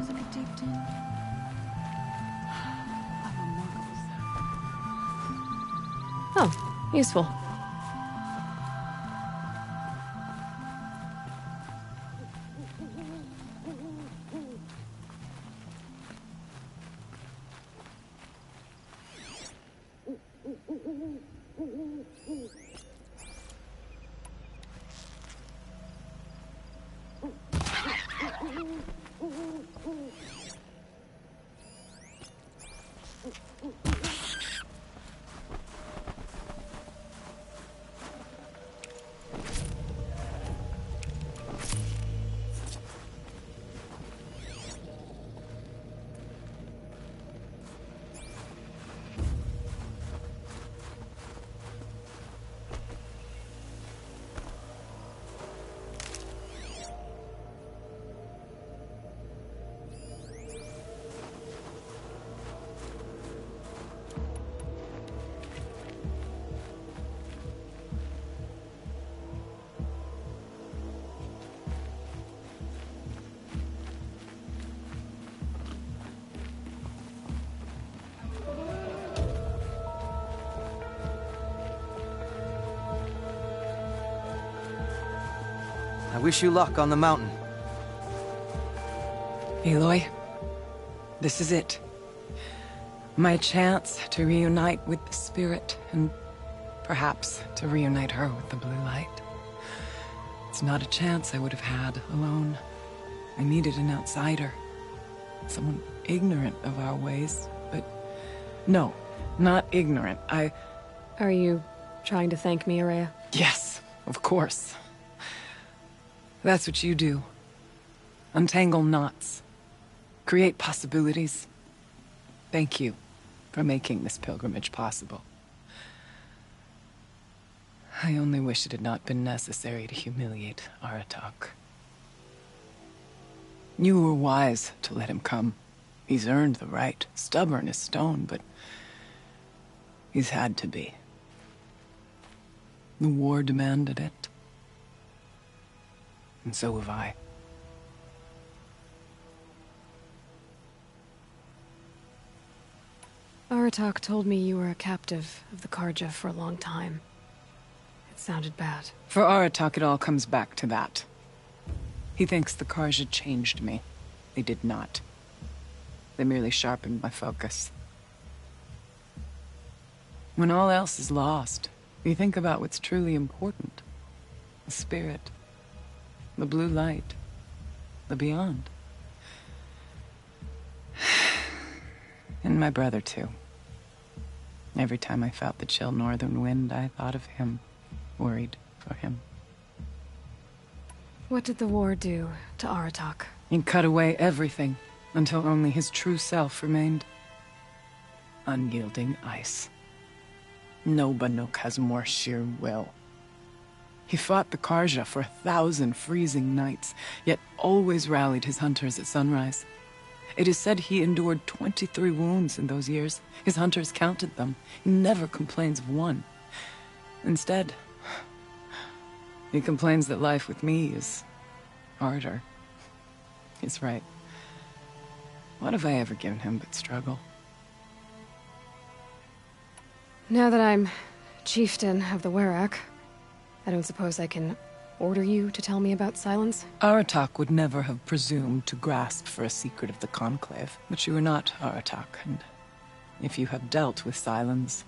music a deep din? Oh, useful. I wish you luck on the mountain. Aloy, this is it. My chance to reunite with the Spirit, and perhaps to reunite her with the Blue Light. It's not a chance I would have had alone. I needed an outsider. Someone ignorant of our ways, but... No, not ignorant. Are you trying to thank me, Ourea? Yes, of course. That's what you do. Untangle knots. Create possibilities. Thank you for making this pilgrimage possible. I only wish it had not been necessary to humiliate Aratak. You were wise to let him come. He's earned the right. Stubborn as stone, but he's had to be. The war demanded it. And so have I. Aratak told me you were a captive of the Carja for a long time. It sounded bad. For Aratak, it all comes back to that. He thinks the Carja changed me. They did not. They merely sharpened my focus. When all else is lost, you think about what's truly important. The Spirit. The Blue Light. The beyond. And my brother, too. Every time I felt the chill northern wind, I thought of him. Worried for him. What did the war do to Aratak? It cut away everything, until only his true self remained. Unyielding ice. No Banuk has more sheer will. He fought the Carja for 1,000 freezing nights, yet always rallied his hunters at sunrise. It is said he endured 23 wounds in those years. His hunters counted them. He never complains of one. Instead, he complains that life with me is harder. He's right. What have I ever given him but struggle? Now that I'm chieftain of the Werak, I don't suppose I can order you to tell me about Silence? Aratak would never have presumed to grasp for a secret of the Conclave. But you are not Aratak, and if you have dealt with Silence,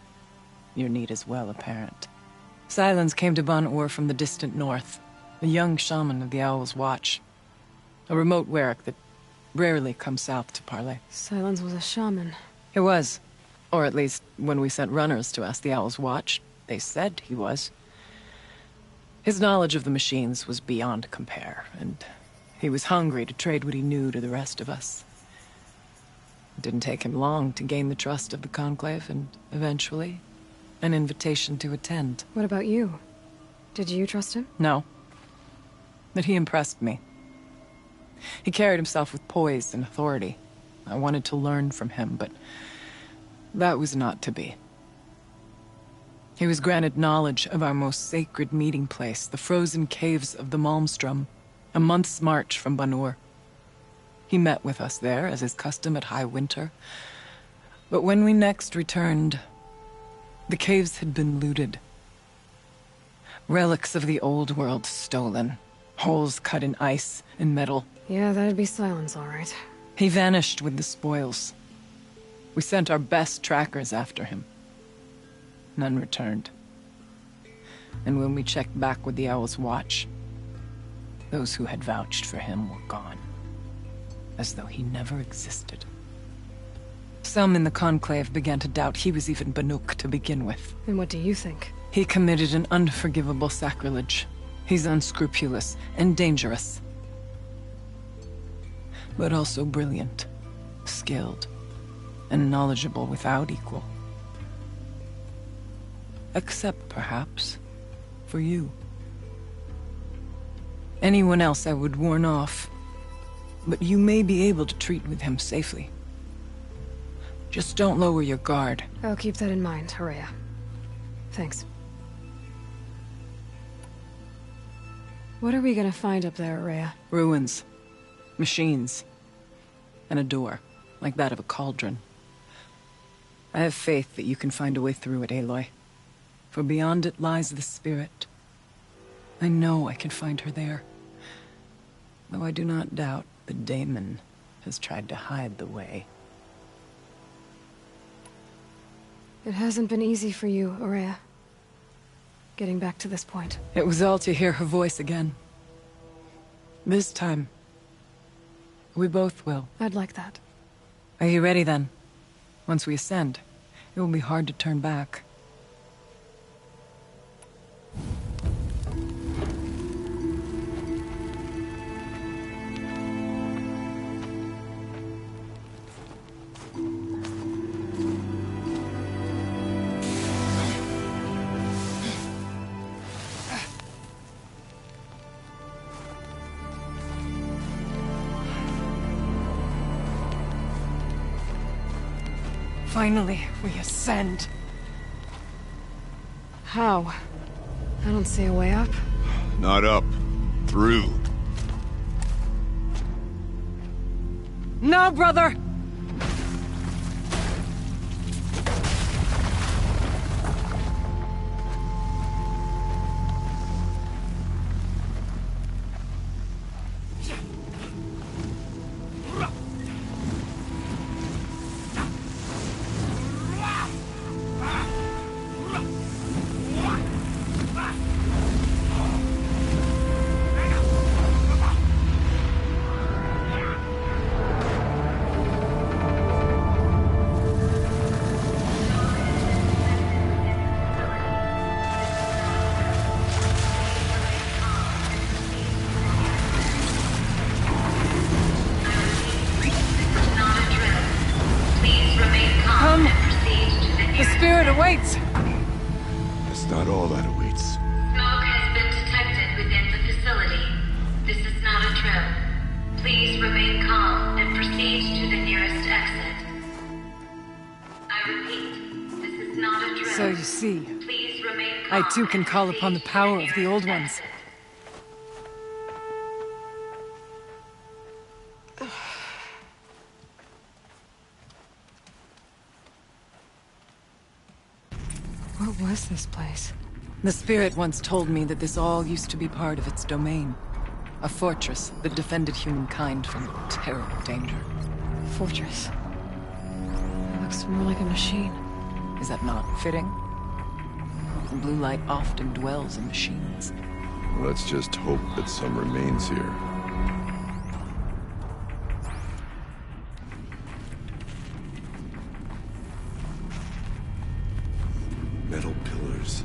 your need is well apparent. Silence came to Ban-Ur from the distant north, a young shaman of the Owl's Watch. A remote Werak that rarely comes south to parley. Silence was a shaman. He was. Or at least, when we sent runners to ask the Owl's Watch, they said he was. His knowledge of the machines was beyond compare, and he was hungry to trade what he knew to the rest of us. It didn't take him long to gain the trust of the Conclave, and eventually, an invitation to attend. What about you? Did you trust him? No. But he impressed me. He carried himself with poise and authority. I wanted to learn from him, but that was not to be. He was granted knowledge of our most sacred meeting place, the frozen caves of the Malmstrom, a month's march from Ban-Ur. He met with us there, as is custom at High Winter. But when we next returned, the caves had been looted. Relics of the old world stolen. Holes cut in ice and metal. Yeah, that'd be Silence, all right. He vanished with the spoils. We sent our best trackers after him. None returned. And when we checked back with the Owl's Watch, those who had vouched for him were gone. As though he never existed. Some in the Conclave began to doubt he was even Banuk to begin with. And what do you think? He committed an unforgivable sacrilege. He's unscrupulous and dangerous. But also brilliant, skilled, and knowledgeable without equal. Except, perhaps, for you. Anyone else I would warn off, but you may be able to treat with him safely. Just don't lower your guard. I'll keep that in mind, Horea. Thanks. What are we gonna find up there, Horea? Ruins. Machines. And a door, like that of a cauldron. I have faith that you can find a way through it, Aloy. For beyond it lies the spirit. I know I can find her there. Though I do not doubt the daemon has tried to hide the way. It hasn't been easy for you, Horea. Getting back to this point. It was all to hear her voice again. This time, we both will. I'd like that. Are you ready then? Once we ascend, it will be hard to turn back. Finally, we ascend. How? I don't see a way up. Not up. Through. No, brother! Awaits! That's not all that awaits. Smoke has been detected within the facility. This is not a drill. Please remain calm and proceed to the nearest exit. I repeat, this is not a drill. So you see, Please remain calm I too can and call proceed upon the to power of the nearest old ones. exit. What was this place? The spirit once told me that this all used to be part of its domain. A fortress that defended humankind from terrible danger. Fortress. It looks more like a machine. Is that not fitting? The blue light often dwells in machines. Let's just hope that some remains here. Metal pillars,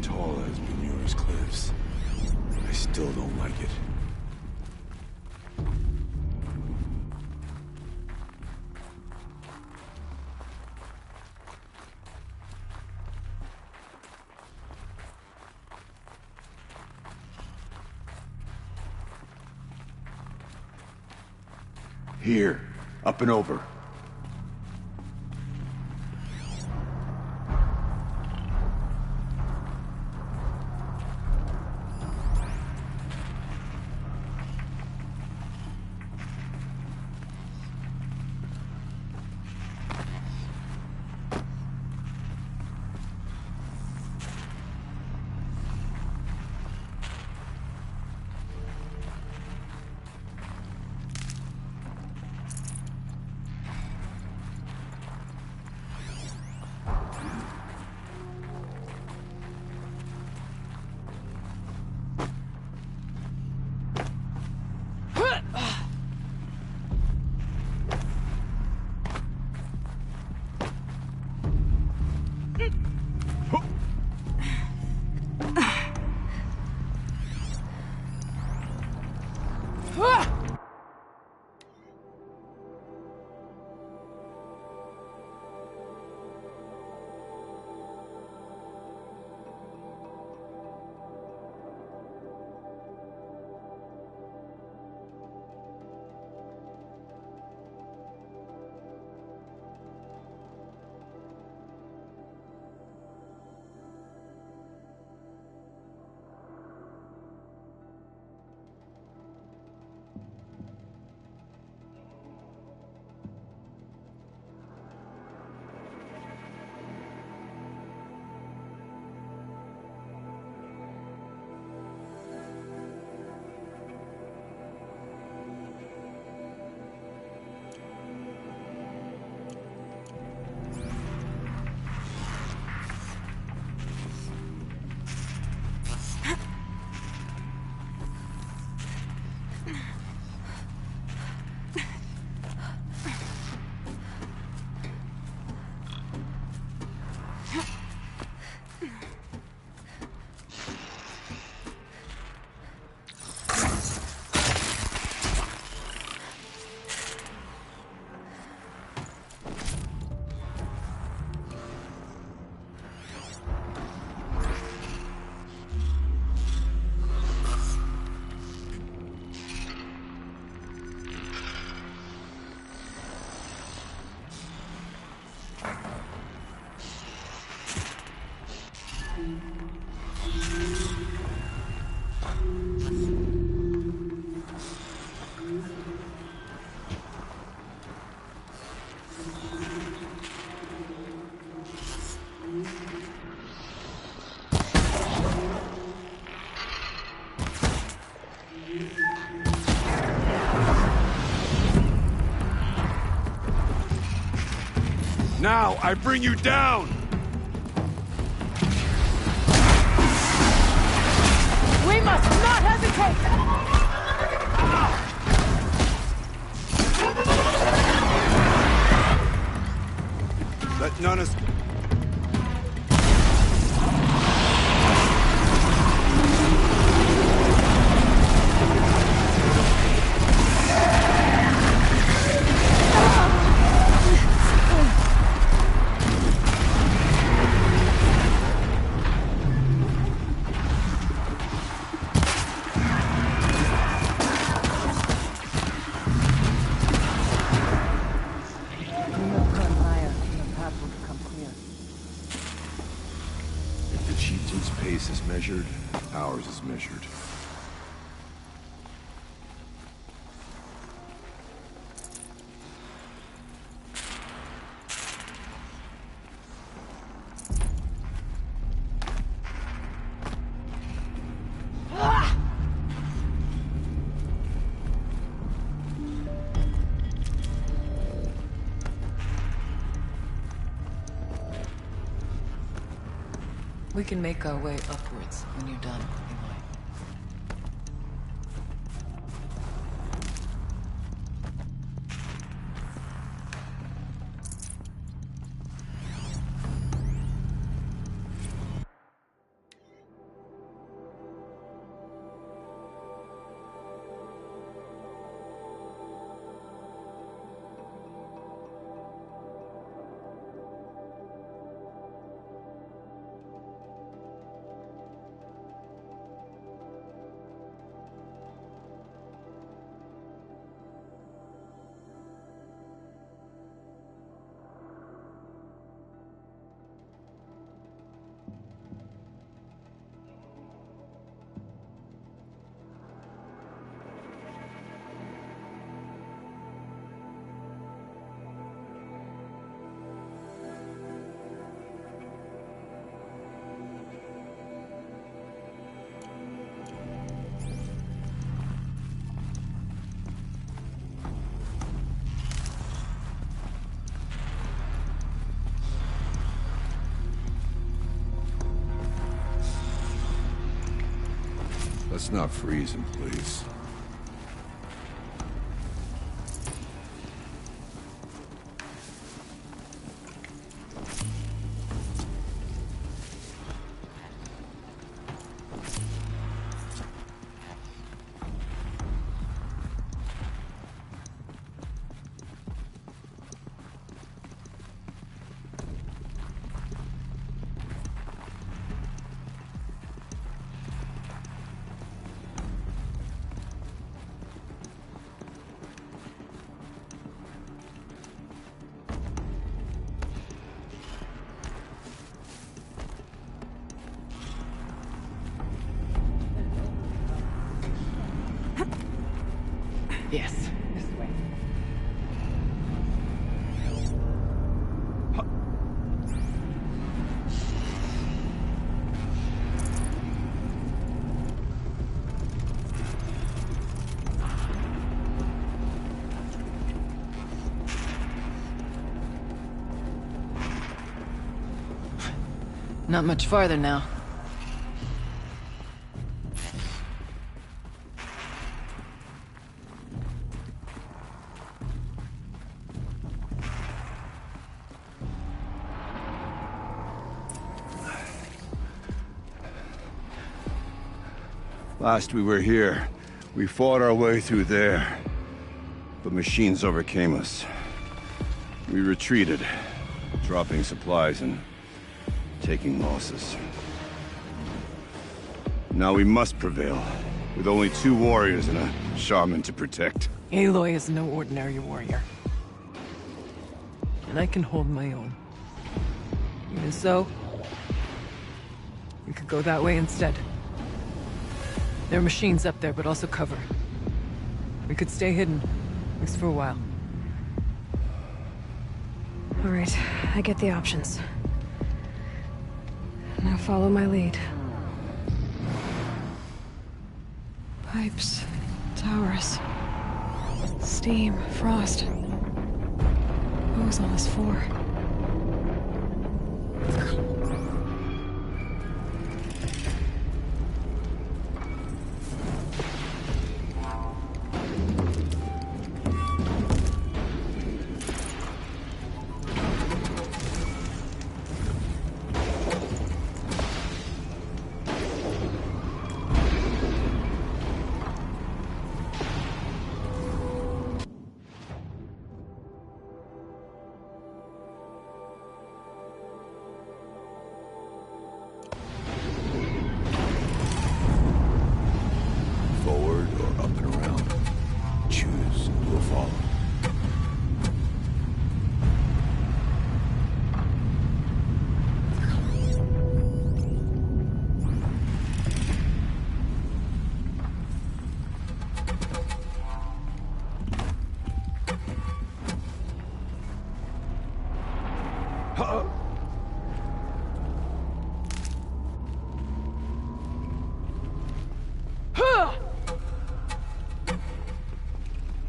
tall as Benur's cliffs. I still don't like it. Here, up and over. Now, I bring you down! We must not hesitate! Let none escape. Measured, ours is measured. We can make our way upwards when you're done, Aloy. Let's not freeze him, please. Yes, this way. Not much farther now. Last we were here, we fought our way through there. But machines overcame us. We retreated, dropping supplies and taking losses. Now we must prevail, with only 2 warriors and a shaman to protect. Aloy is no ordinary warrior. And I can hold my own. Even so, We could go that way instead. There are machines up there, but also cover. We could stay hidden, at least for a while. All right, I get the options. Now follow my lead. Pipes, towers, steam, frost. What was all this for? Forward or up and around. Choose, we'll follow.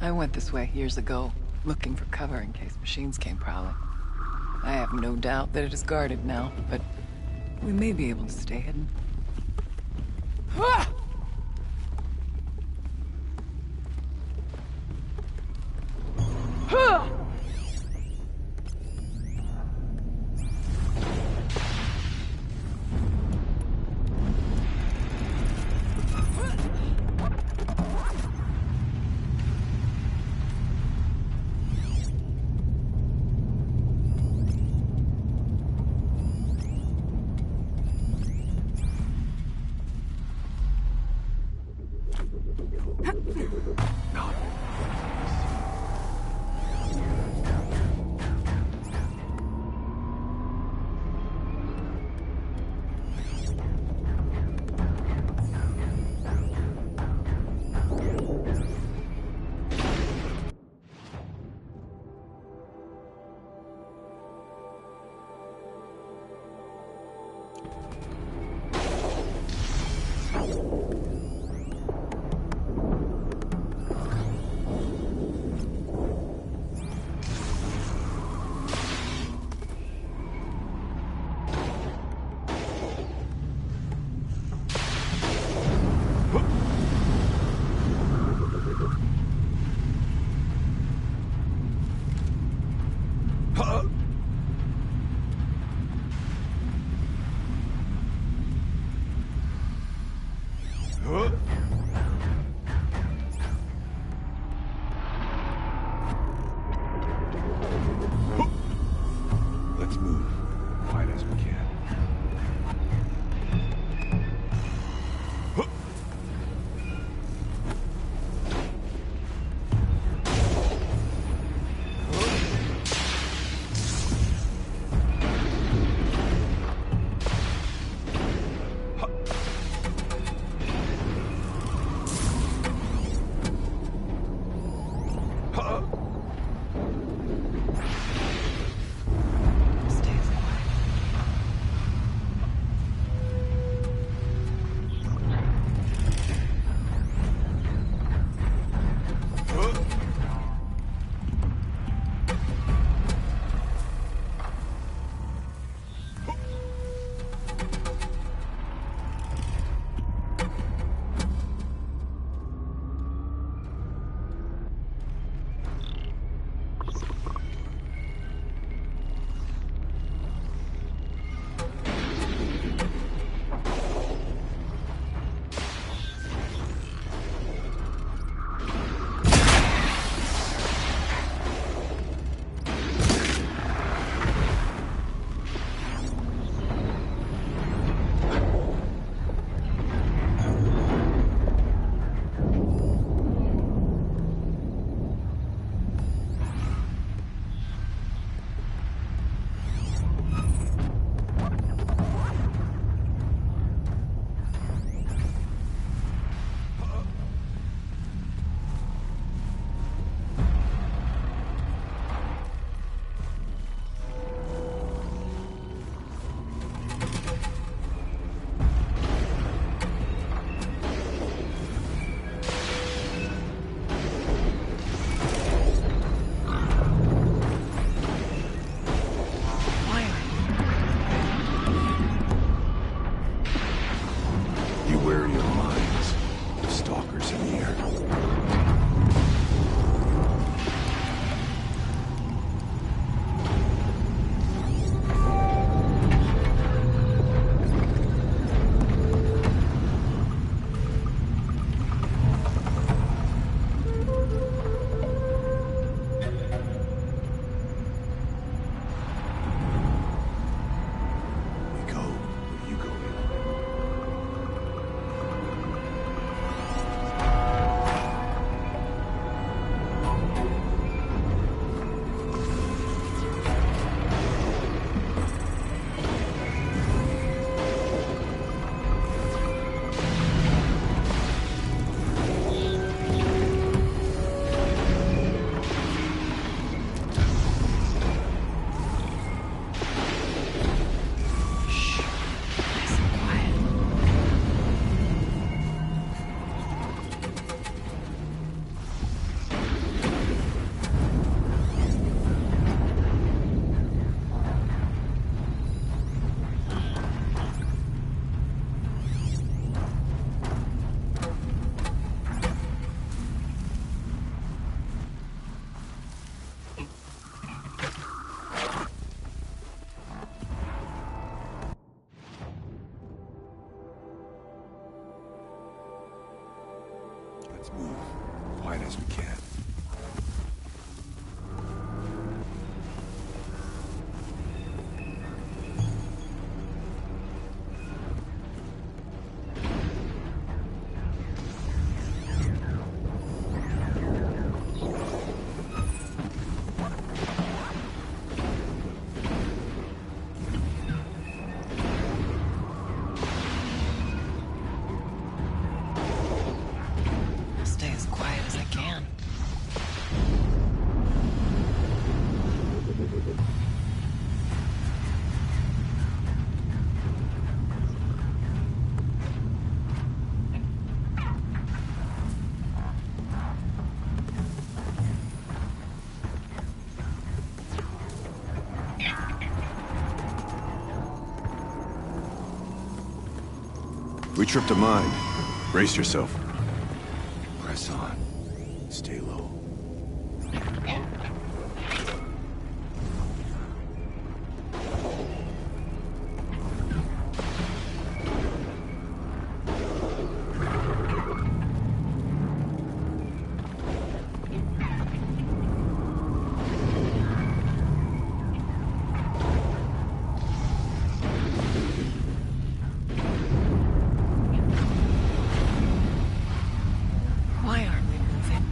I went this way years ago, looking for cover in case machines came prowling. I have no doubt that it is guarded now, but we may be able to stay hidden. Let's move. Quiet as we can. I'll stay as quiet as I can. We tripped a mine. Brace yourself. Press on. Stay low. Why aren't we moving?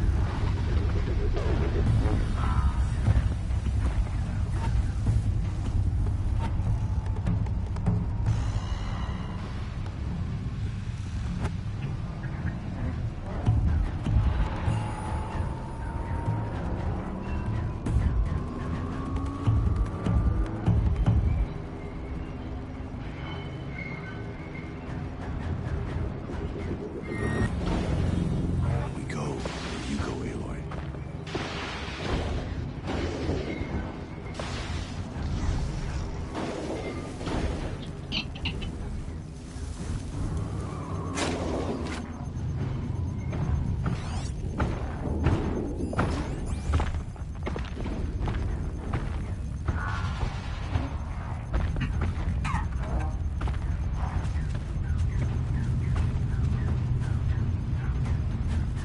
We go. You go, Aloy.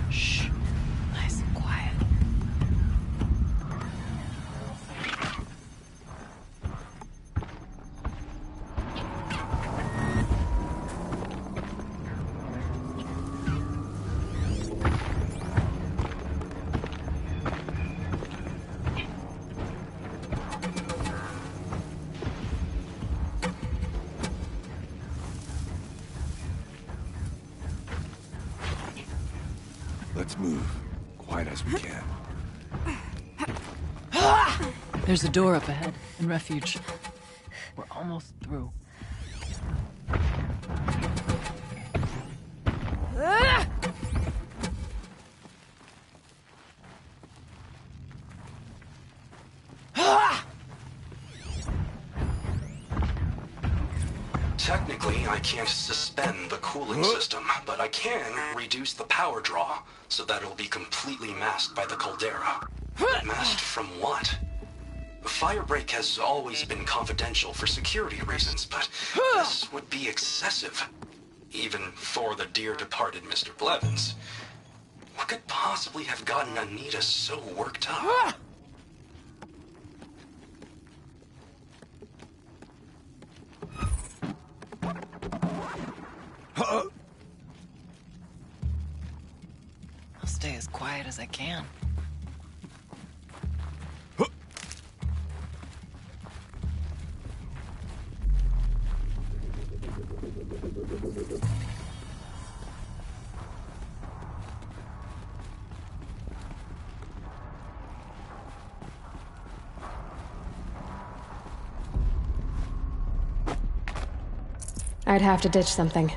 Shh. Nice and quiet. Let's move. Quiet as we can. There's a door up ahead, in refuge. We're almost through. Technically, I can't suspend the cooling system, but I can reduce the power draw so that it'll be completely masked by the caldera. Masked from what? Firebreak has always been confidential for security reasons, but this would be excessive. Even for the dear departed Mr. Blevins. What could possibly have gotten Anita so worked up? I'll stay as quiet as I can. I'd have to ditch something.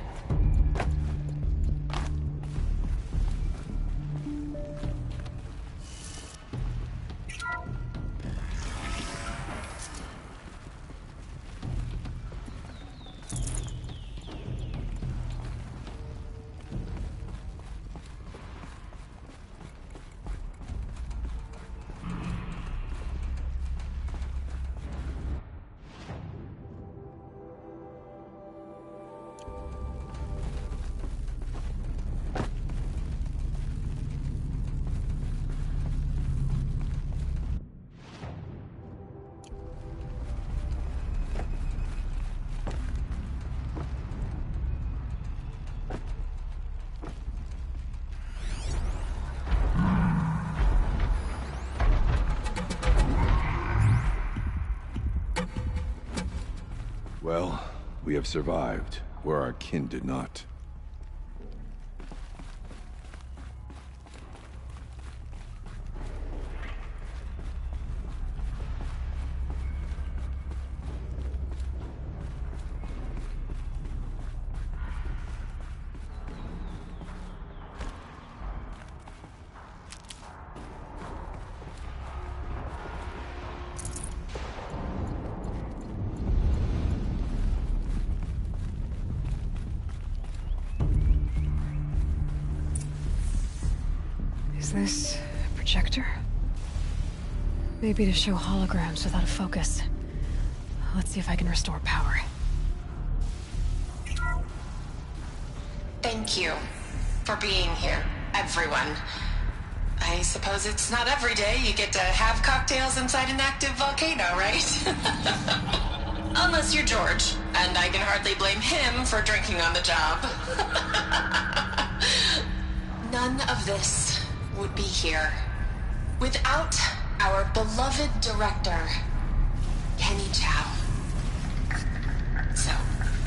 We have survived where our kin did not. Is this a projector? Maybe to show holograms without a focus. Let's see if I can restore power. Thank you for being here, everyone. I suppose it's not every day you get to have cocktails inside an active volcano, right? Unless you're George, and I can hardly blame him for drinking on the job. None of this would be here without our beloved director, Kenny Chow. So,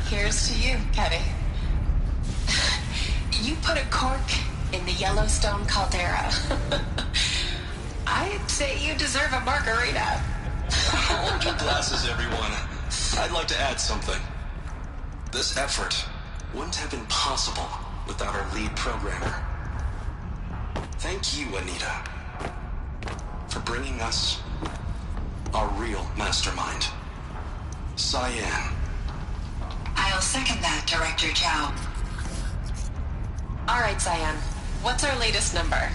here's to you, Kenny. You put a cork in the Yellowstone caldera. I'd say you deserve a margarita. Hold your glasses, everyone. I'd like to add something. This effort wouldn't have been possible without our lead programmer. Thank you, Anita, for bringing us our real mastermind, Cyan. I'll second that, Director Chow. All right, Cyan. What's our latest number?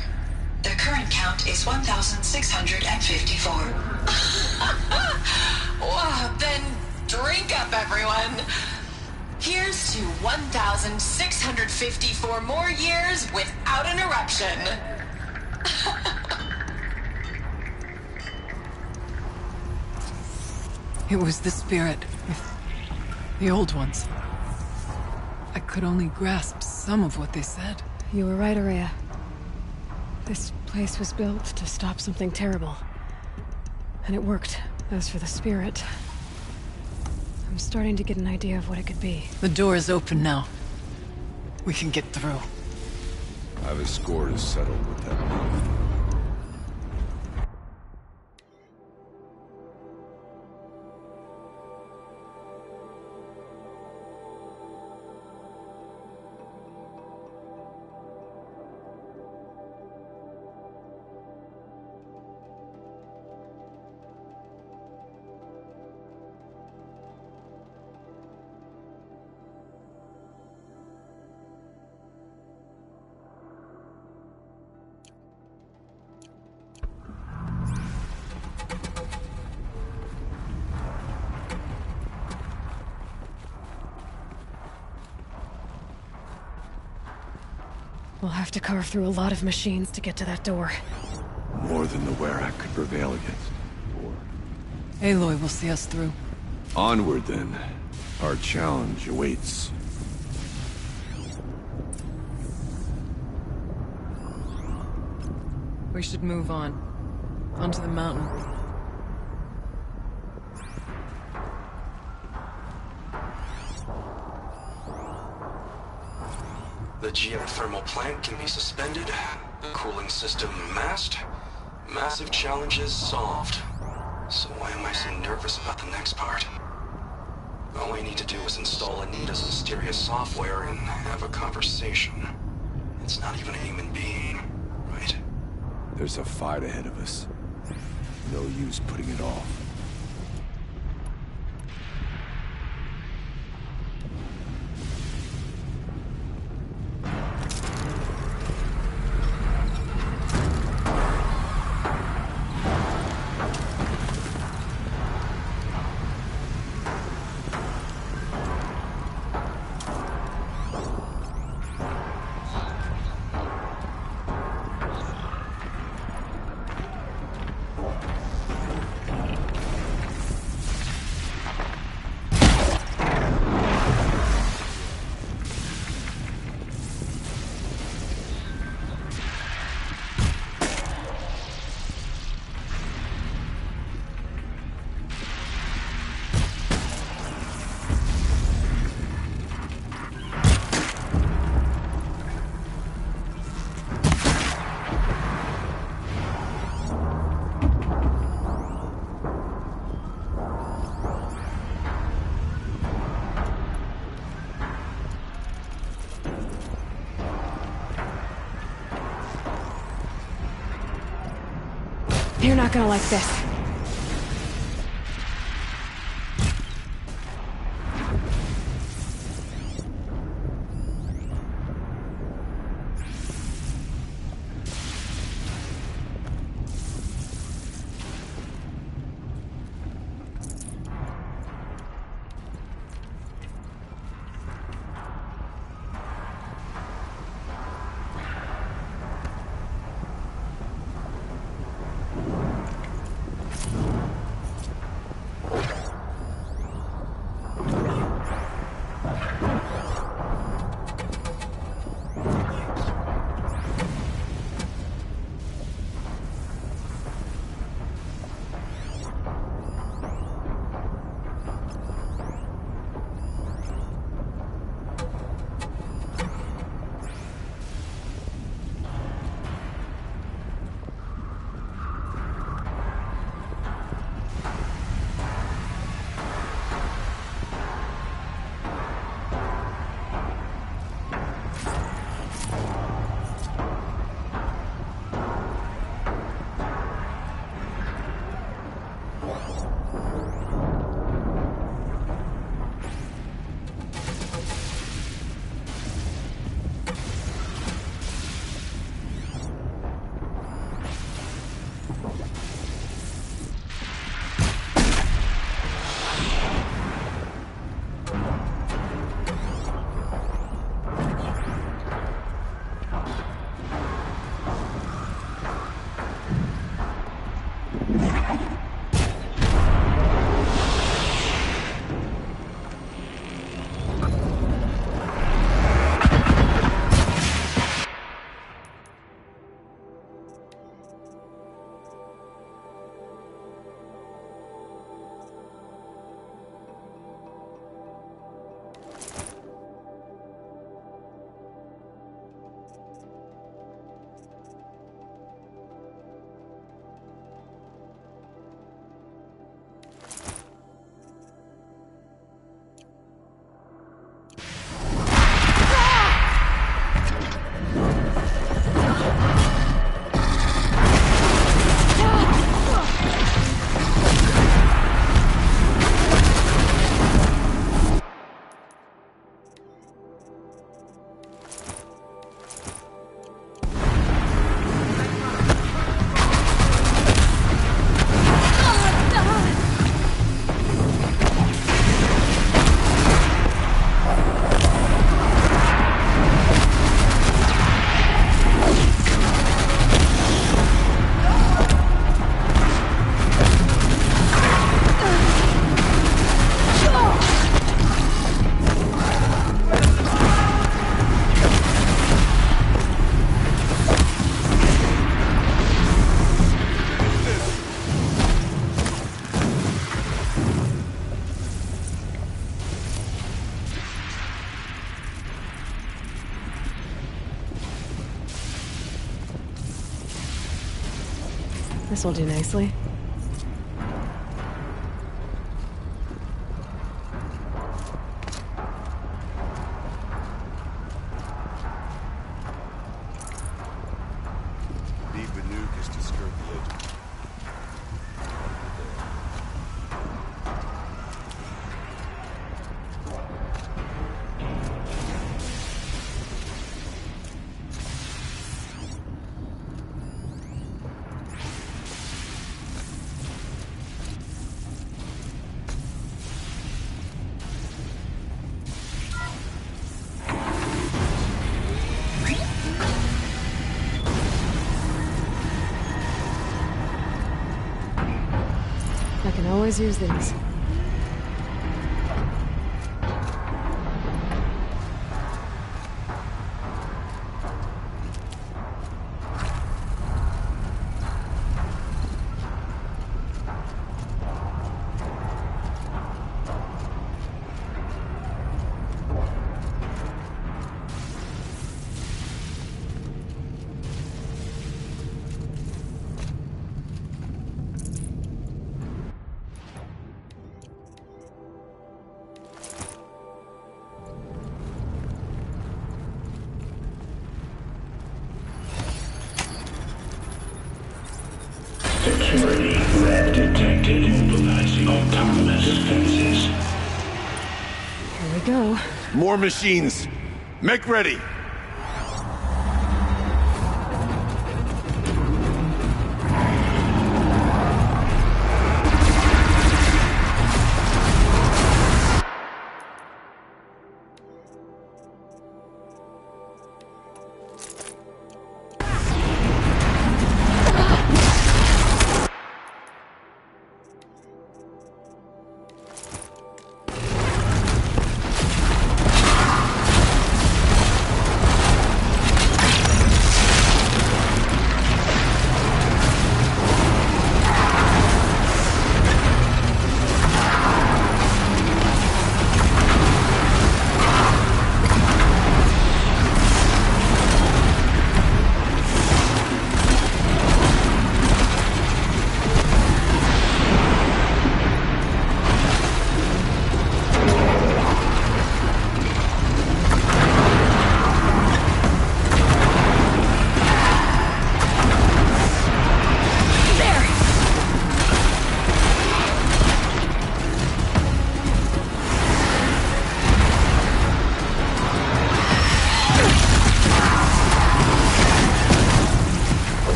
The current count is 1,654. Wow, then drink up, everyone. Here's to 1,654 more years without an eruption. It was the spirit. The old ones. I could only grasp some of what they said. You were right, Ourea. This place was built to stop something terrible. And it worked. As for the spirit, I'm starting to get an idea of what it could be. The door is open now. We can get through. I have a score to settle with that mouth. We'll have to carve through a lot of machines to get to that door. More than the Werak could prevail against. Aloy will see us through. Onward, then. Our challenge awaits. We should move on. Onto the mountain. The geothermal plant can be suspended, the cooling system masked, massive challenges solved. So why am I so nervous about the next part? All I need to do is install Anita's mysterious software and have a conversation. It's not even a human being, right? There's a fight ahead of us. No use putting it off. You're not gonna like this. This will do nicely. Leave the nuke is to skirt the edge. I can always use these. Security threat detected. Mobilizing autonomous defenses. Here we go. More machines. Make ready.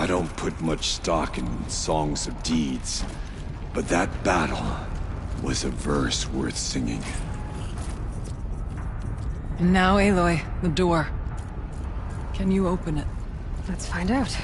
I don't put much stock in songs of deeds, but that battle was a verse worth singing. And now, Aloy, the door. Can you open it? Let's find out.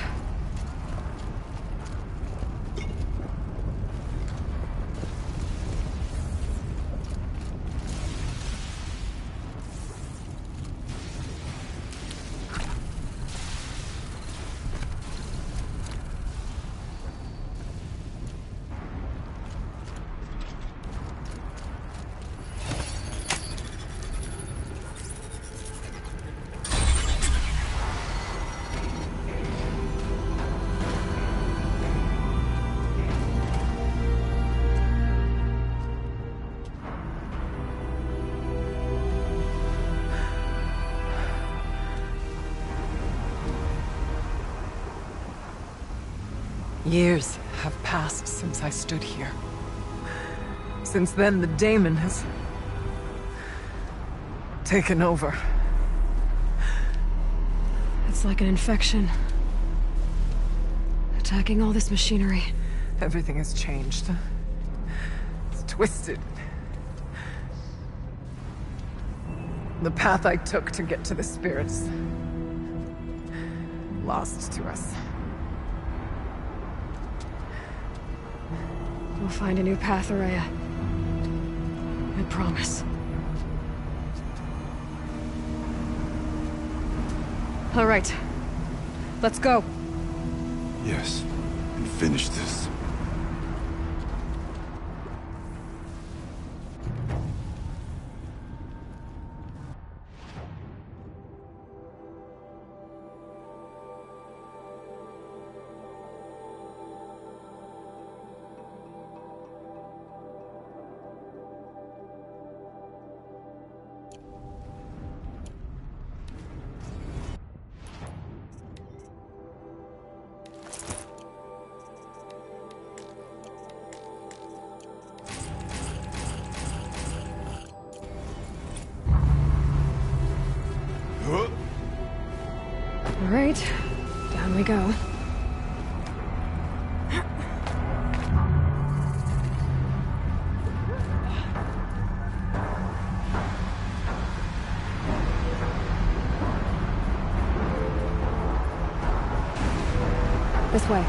Years have passed since I stood here. Since then, the daemon has taken over. It's like an infection. Attacking all this machinery. Everything has changed. It's twisted. The path I took to get to the spirits lost to us. We'll find a new path, Araya. I promise. All right. Let's go. Yes, and finish this. All right. Down we go. This way.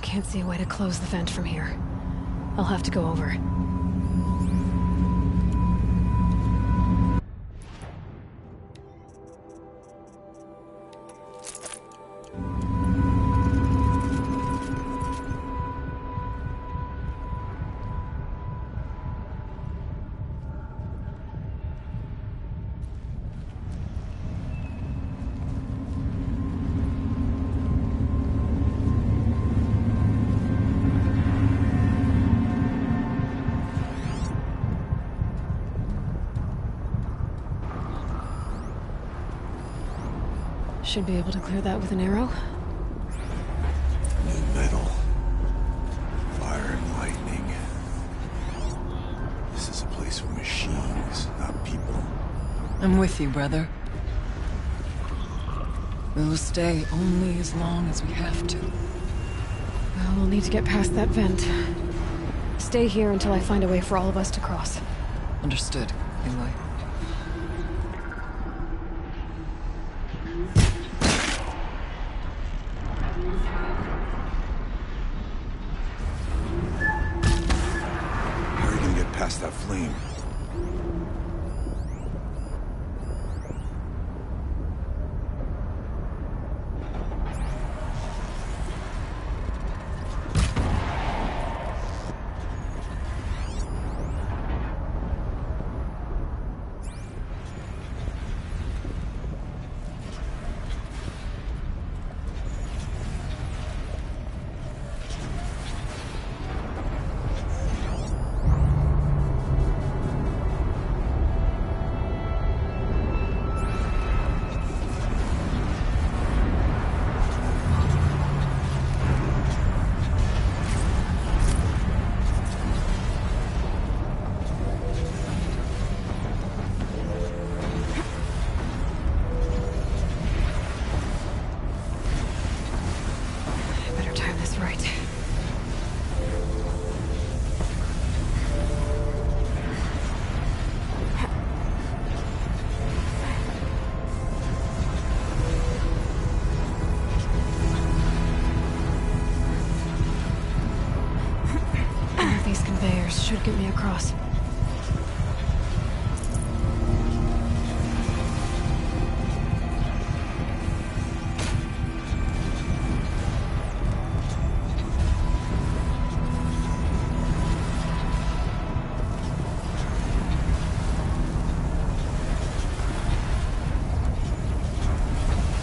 Can't see a way to close the vent from here. I'll have to go over. Should be able to clear that with an arrow. New metal. Fire and lightning. This is a place for machines, not people. I'm with you, brother. We will stay only as long as we have to. Well, we'll need to get past that vent. Stay here until I find a way for all of us to cross. Understood, Aloy. How are you gonna get past that flame? Better time this right. One of these conveyors should get me across.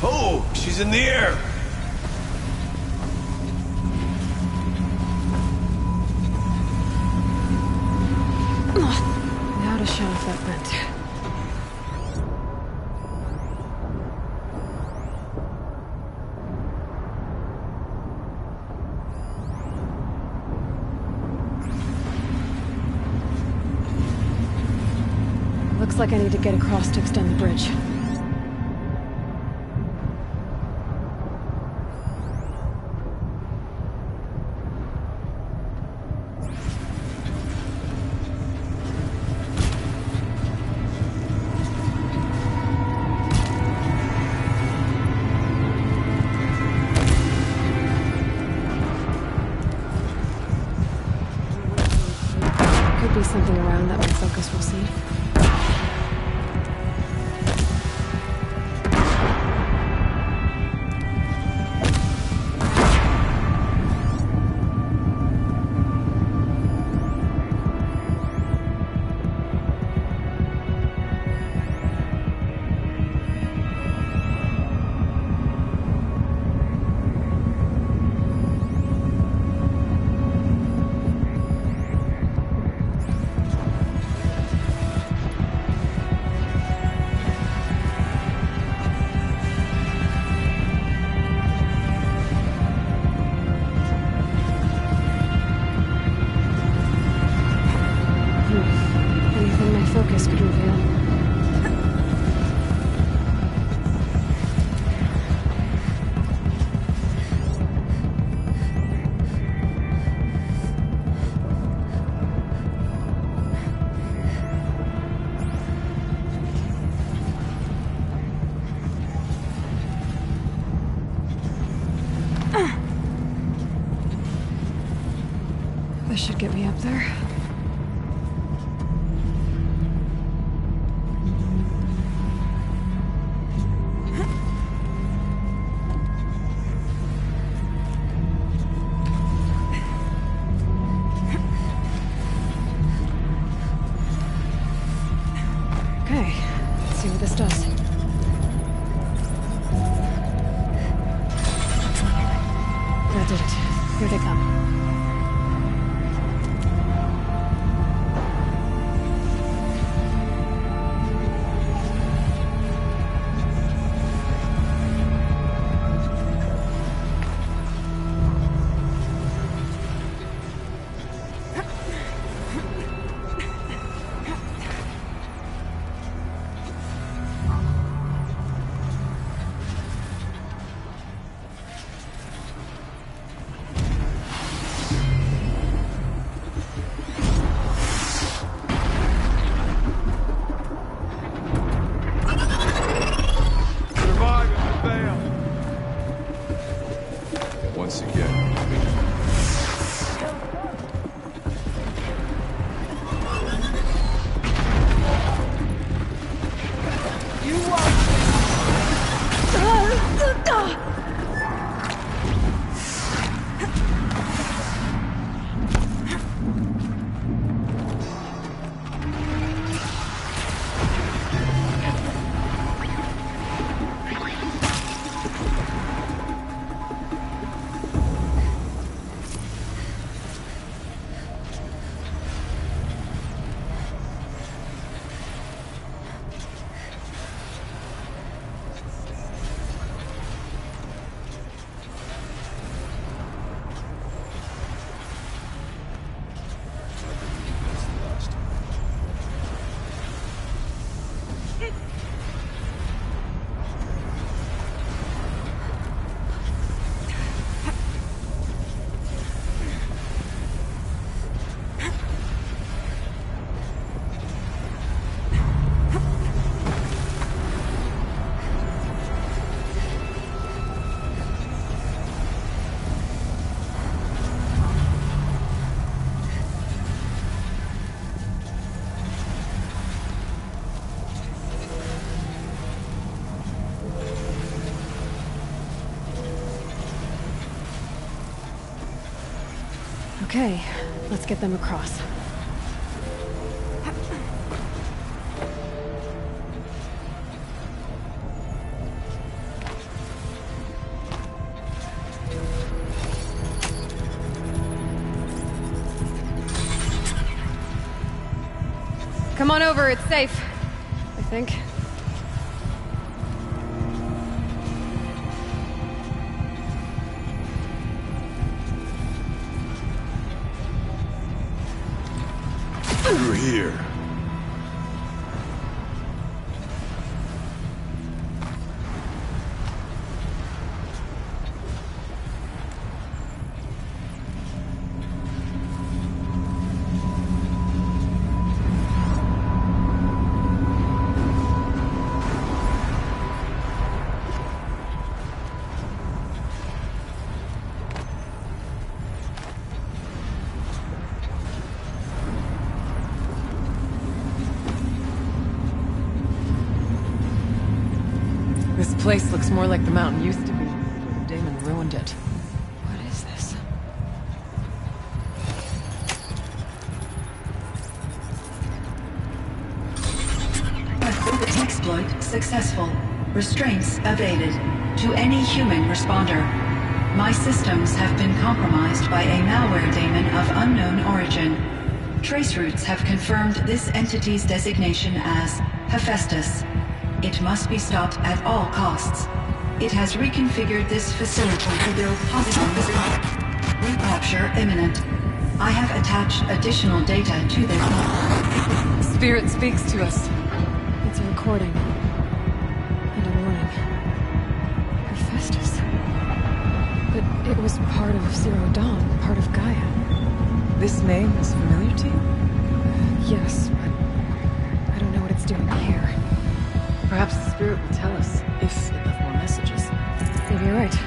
Oh, she's in the air! Now to show off that vent. Looks like I need to get across to extend the bridge. Could be something around that my focus will see. Anything my focus could reveal. This should get me up there. Okay, let's see what this does. That did it. Here they come. Once again. Okay, let's get them across. Come on over, it's safe. I think. Through here. This place looks more like the mountain used to be before the Daemon ruined it. What is this? Exploit successful. Restraints evaded. To any human responder. My systems have been compromised by a malware daemon of unknown origin. Trace routes have confirmed this entity's designation as Hephaestus. It must be stopped at all costs. It has reconfigured this facility to build hospitals. Recapture imminent. I have attached additional data to this. Spirit speaks to us. It's a recording. And a warning. Hephaestus. But it was part of Zero Dawn, part of Gaia. This name is familiar to you? Yes, but I don't know what it's doing here. Perhaps the Spirit will tell us if it left more messages. Maybe you're right.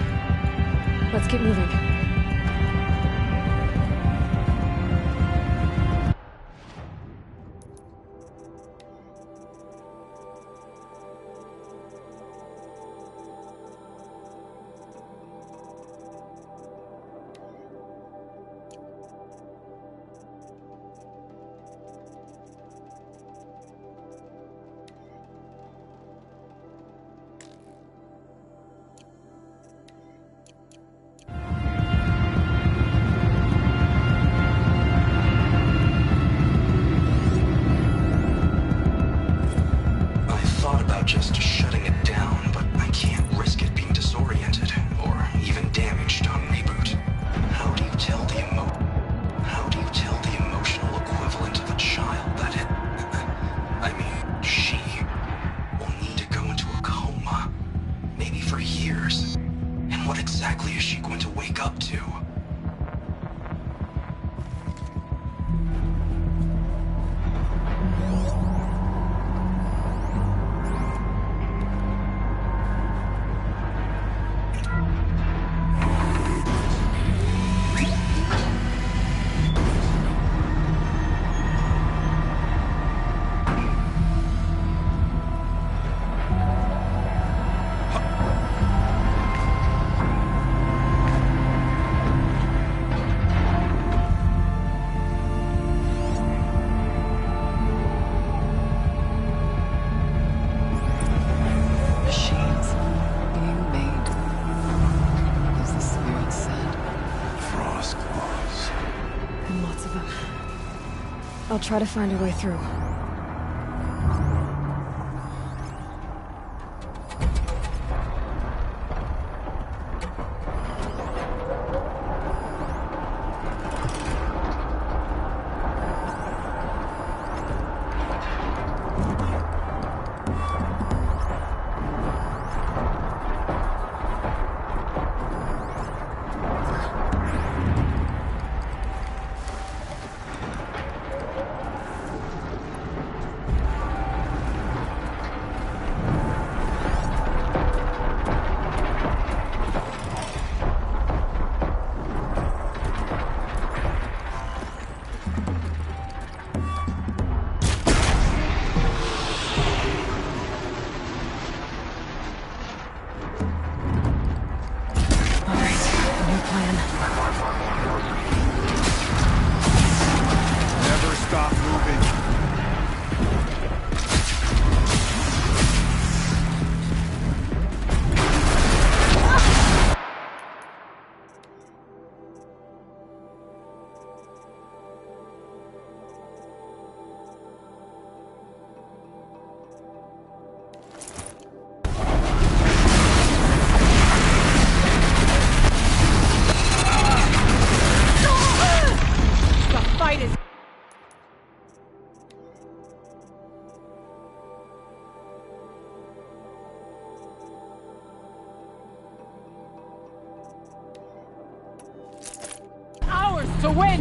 Let's keep moving. Just shutting it down, but I can't risk it being disoriented or even damaged on reboot. How do you tell the emotional equivalent of a child that she will need to go into a coma, maybe for years? And what exactly is she going to wake up to? I'll try to find a way through. to win!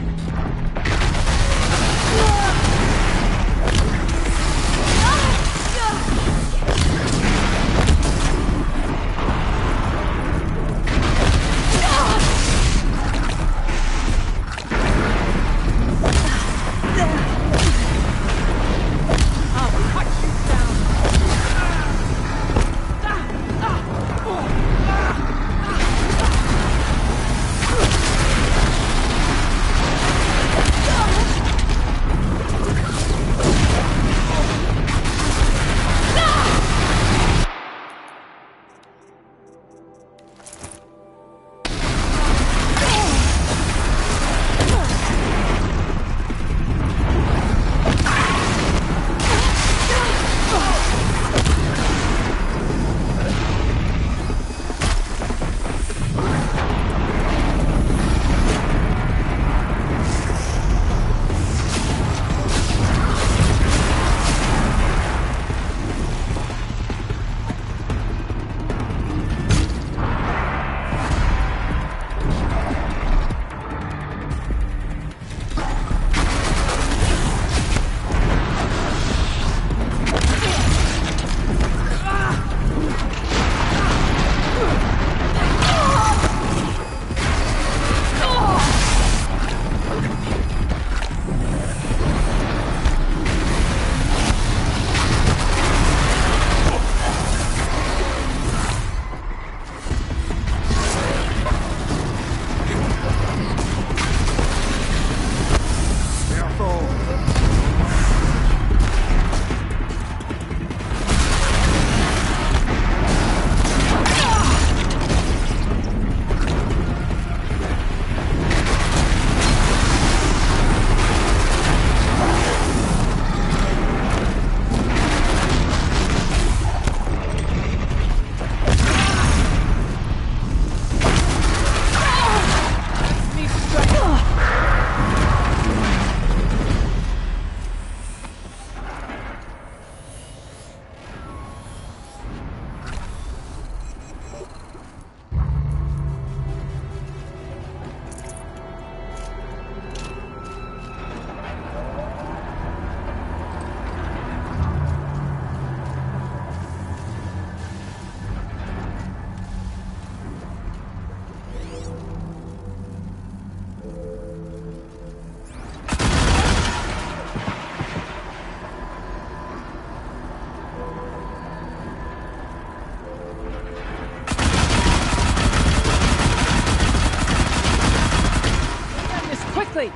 Quickly!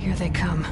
Here they come.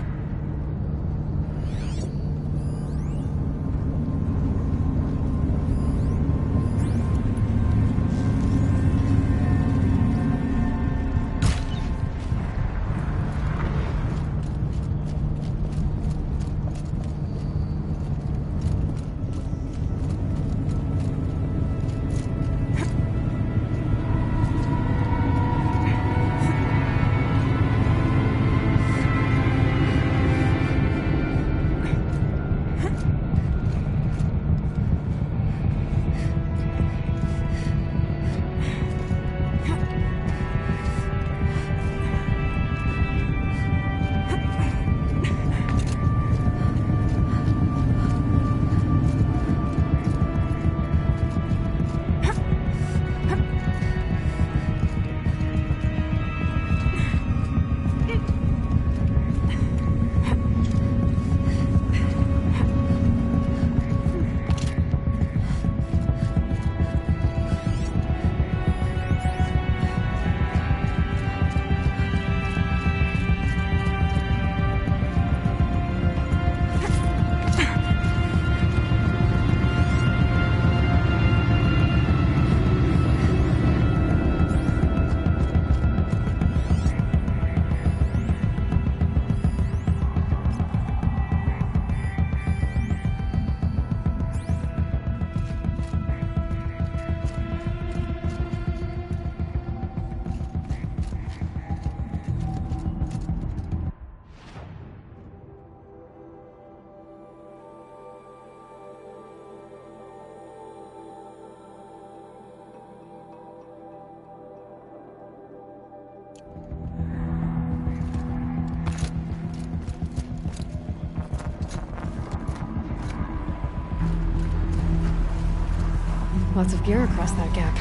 Lots of gear across that gap.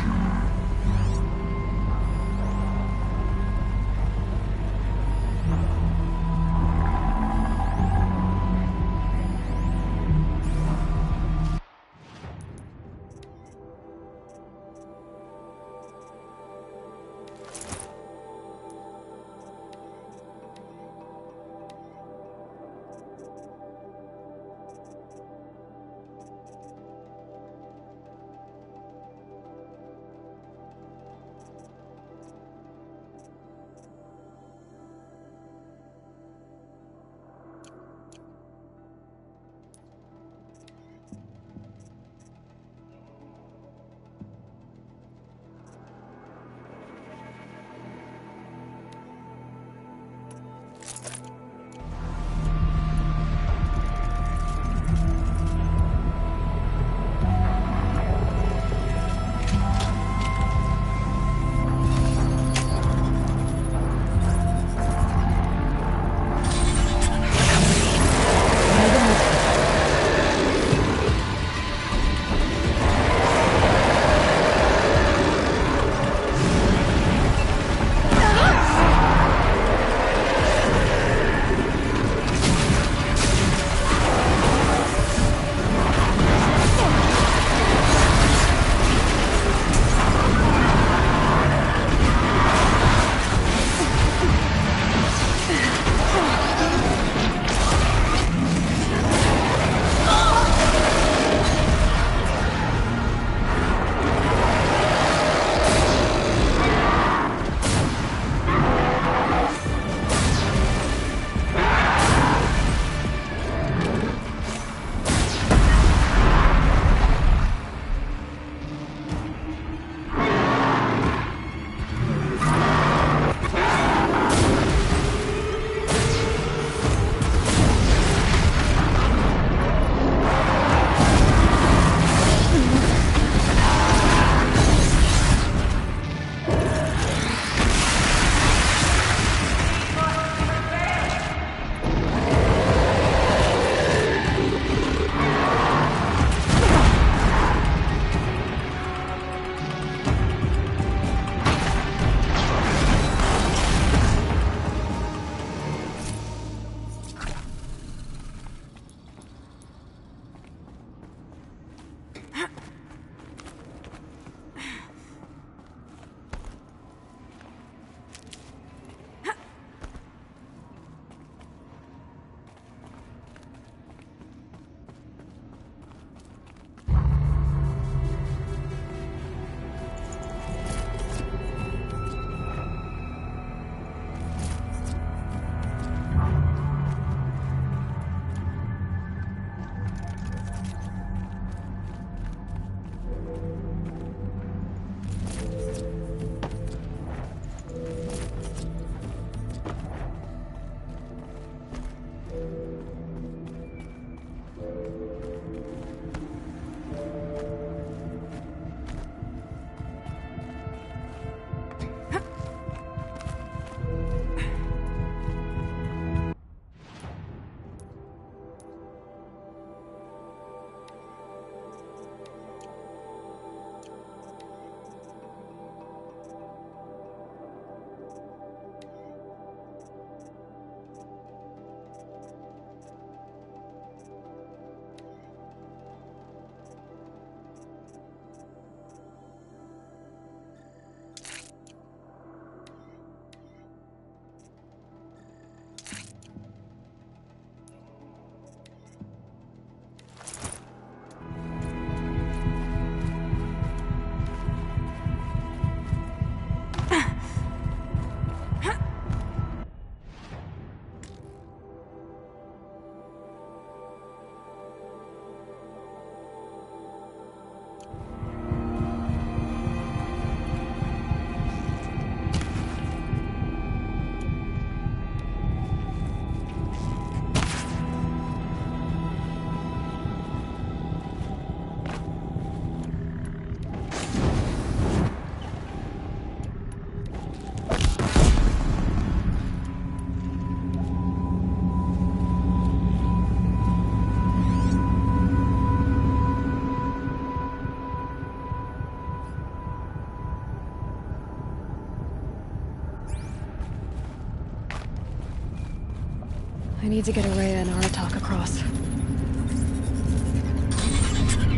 I need to get Araya and Aratak across.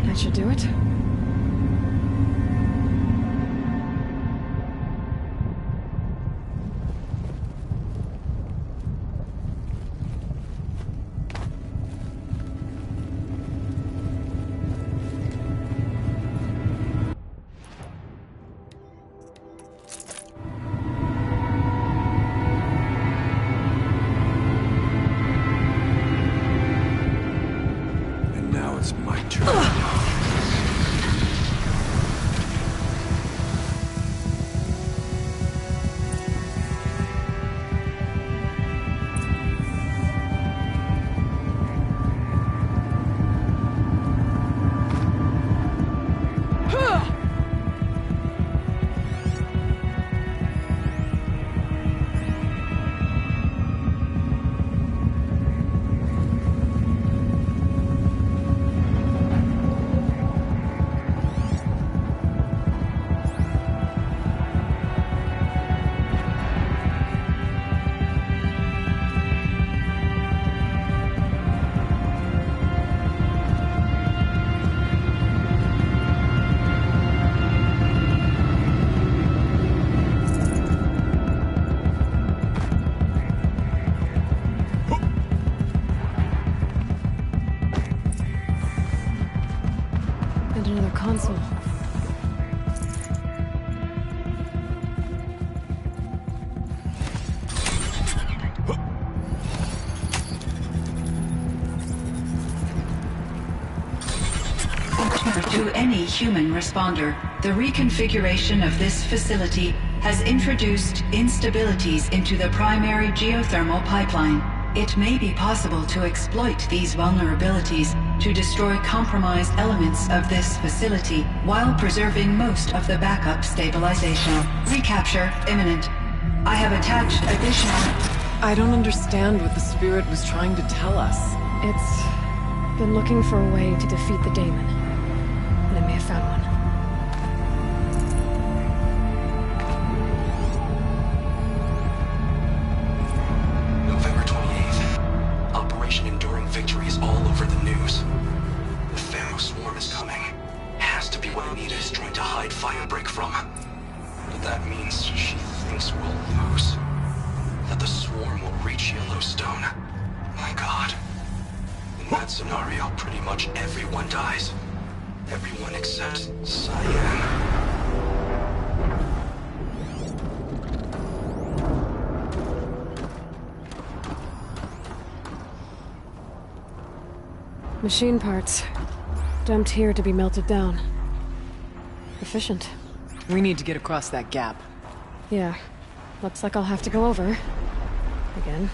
That should do it. It's my turn. Console. To any human responder, the reconfiguration of this facility has introduced instabilities into the primary geothermal pipeline. It may be possible to exploit these vulnerabilities to destroy compromised elements of this facility while preserving most of the backup stabilization. Recapture imminent. I have attached additional... I don't understand what the Spirit was trying to tell us. It's been looking for a way to defeat the Daemon, and it may have found one. Firebreak from. But that means she thinks we'll lose. That the swarm will reach Yellowstone. My God. In that scenario, pretty much everyone dies. Everyone except Cyan. Machine parts. Dumped here to be melted down. Efficient. We need to get across that gap. Yeah. Looks like I'll have to go over. Again.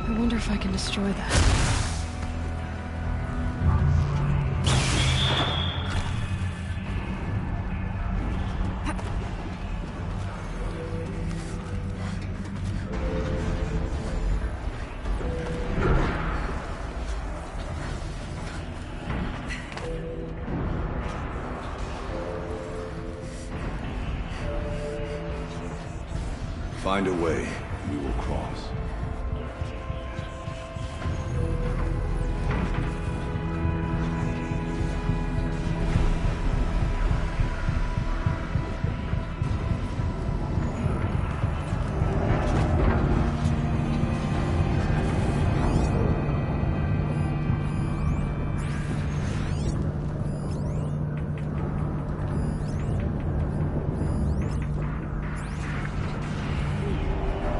I wonder if I can destroy that. Find a way, we will cross.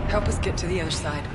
Help us get to the other side.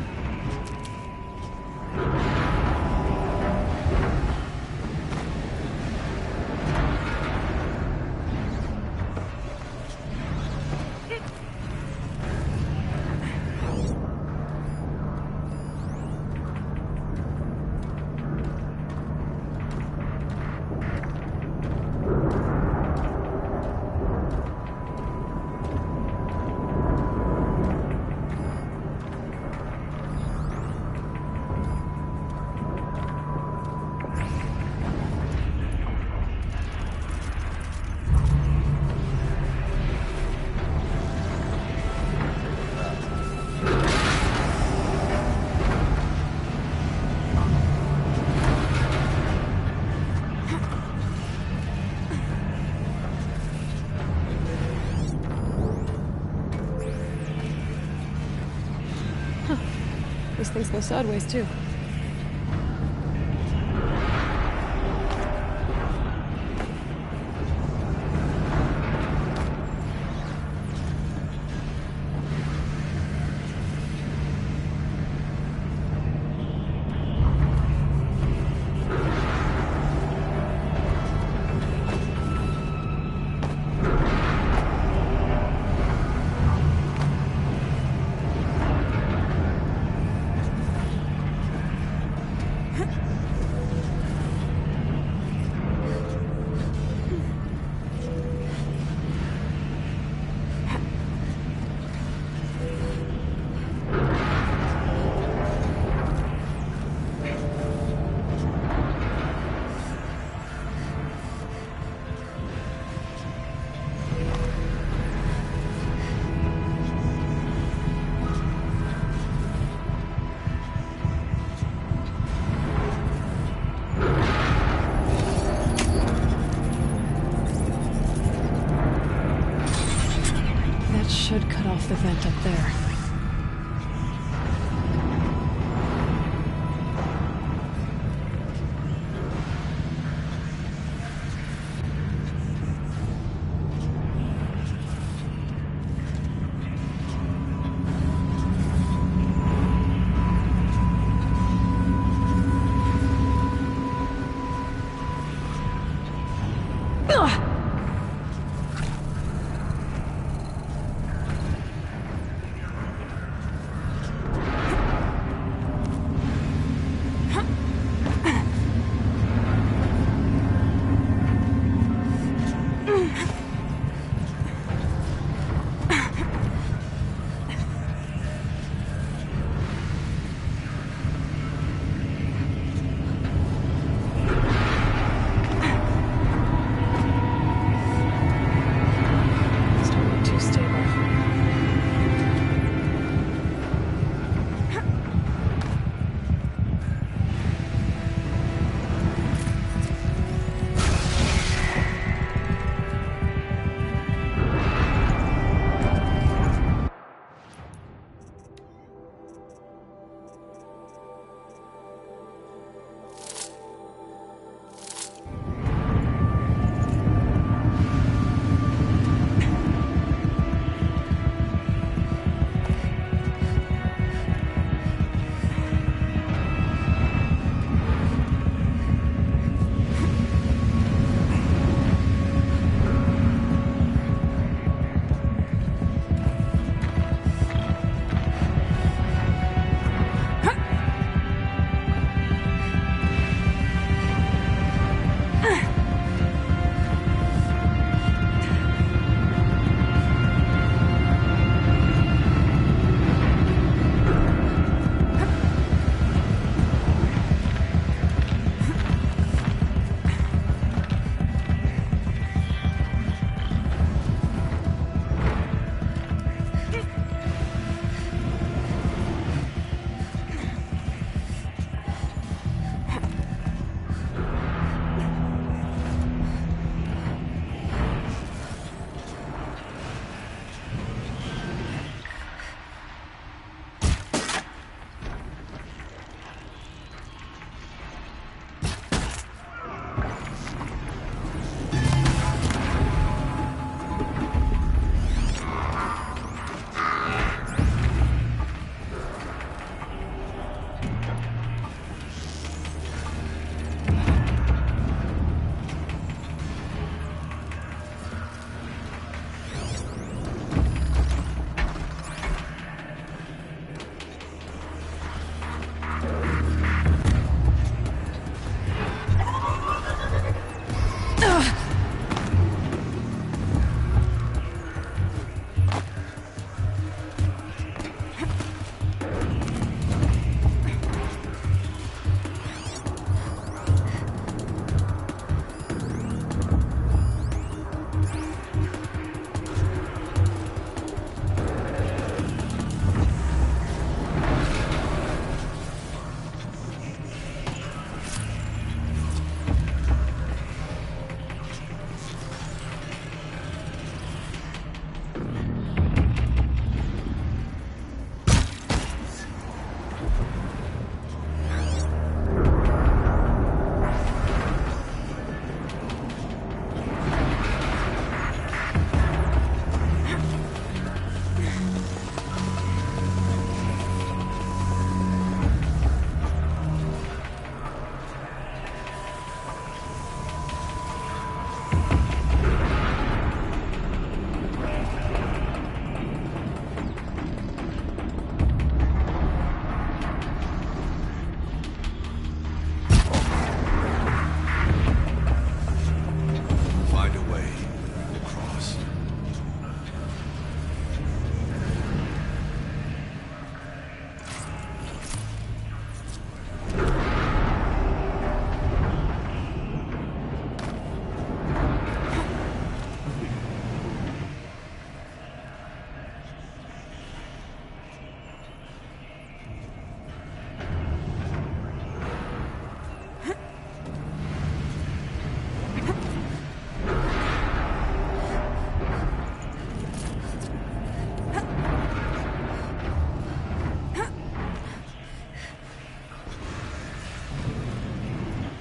things go sideways, too. Should cut off the vent up there.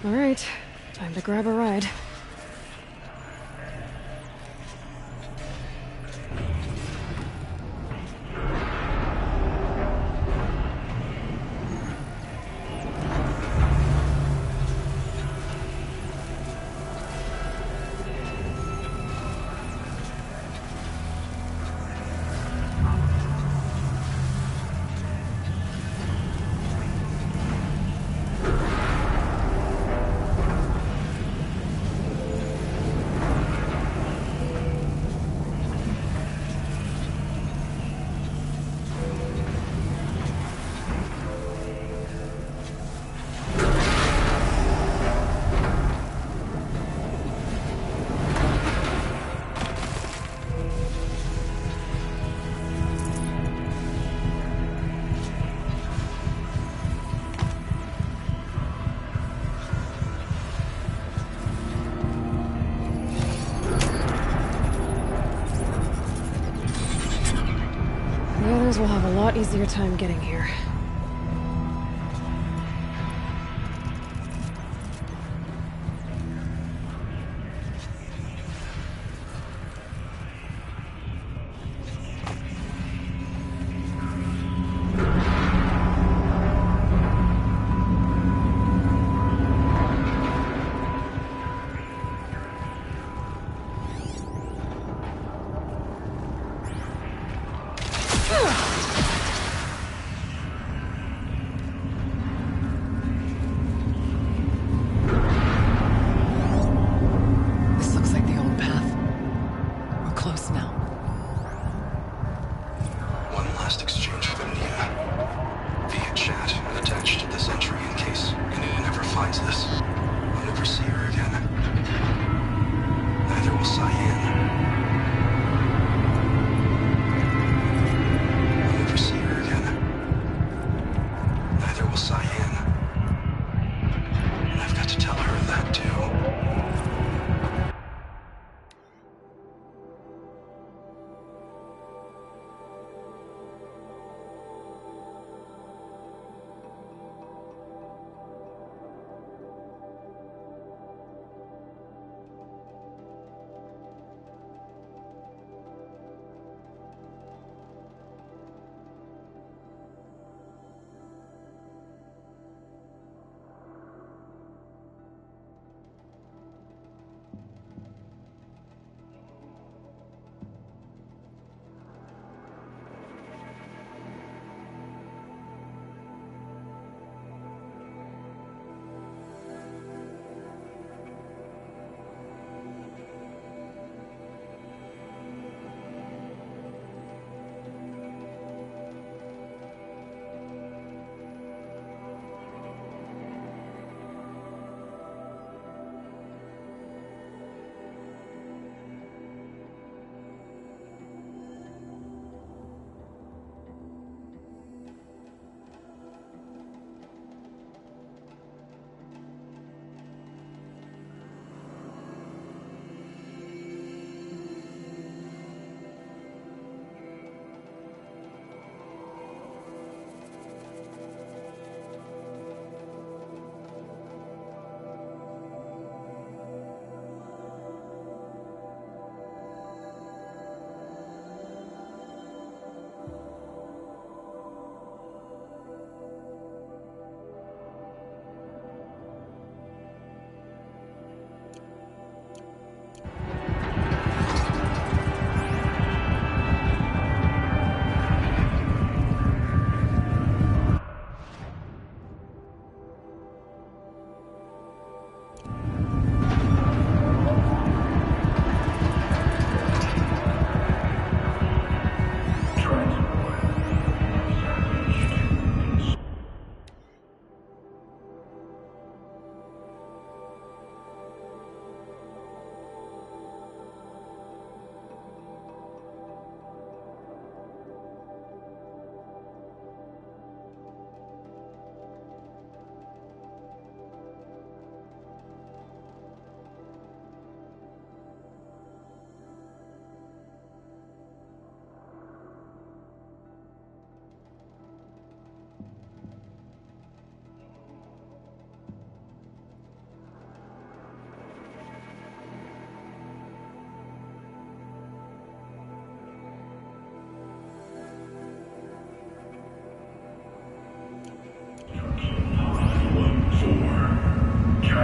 All right, time to grab a ride. The others will have a lot easier time getting here.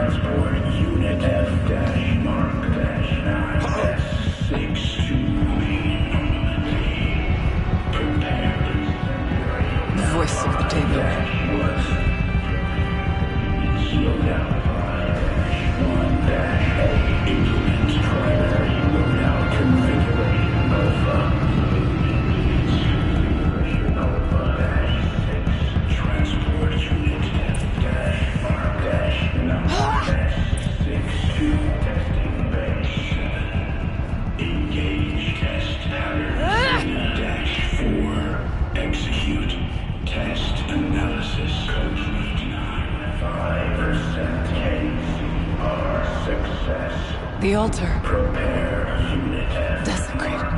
Transport Unit F-Mark-9S6 to prepare. The voice of the Daemon. Slow down. 1-A. Implement primary loadout configuration alpha. Transport Unit F-Mark-9S6 to testing base 7. Engage test pattern 4. Execute test analysis complete. 5% KCR success. The altar. Prepare Unit F. Desecrated.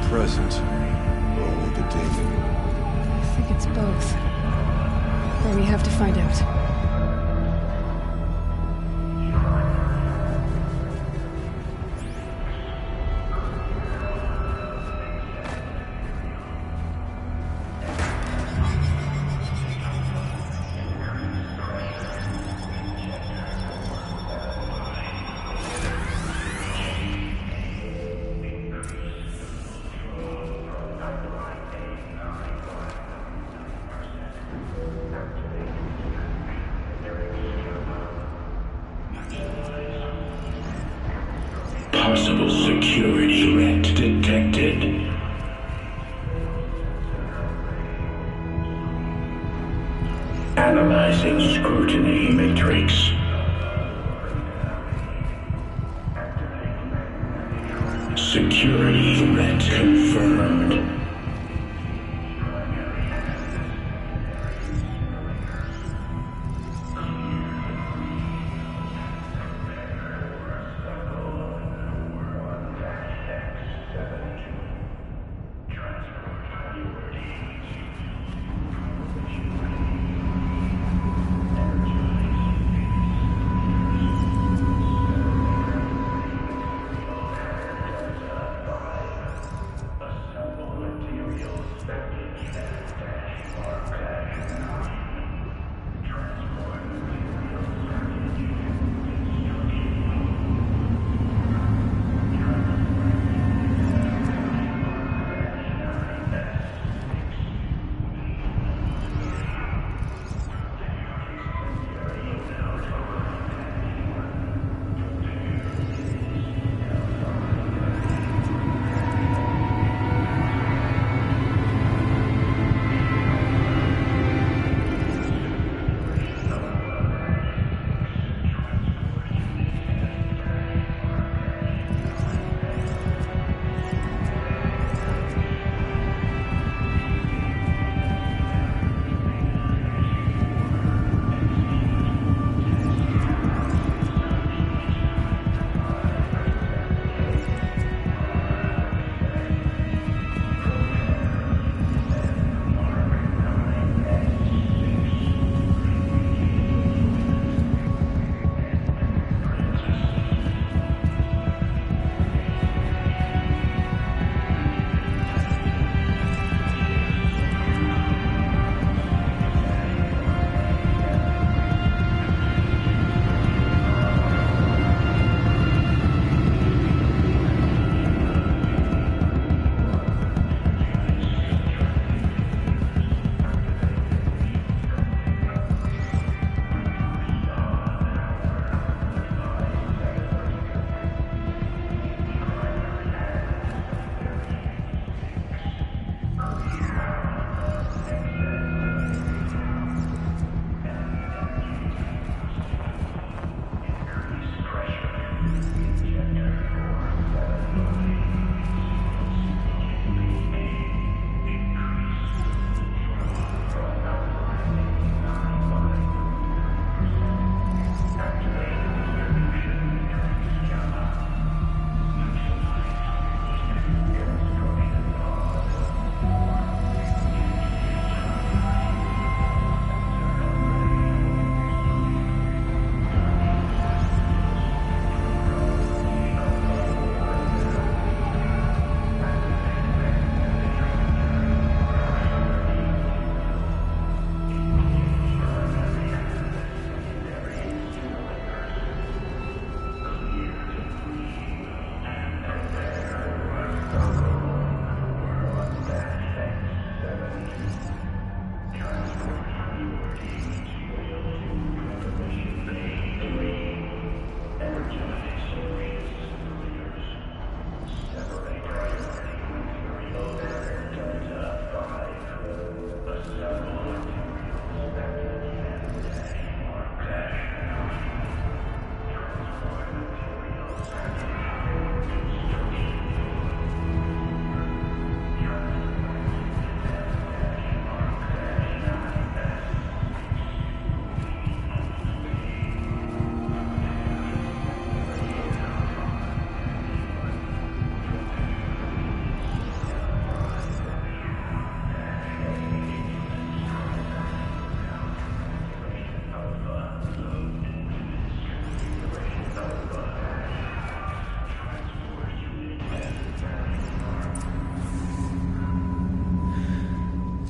Present, or only the Daemon? I think it's both. But we have to find out. Possible security threat detected. Analyzing scrutiny matrix. Security threat confirmed.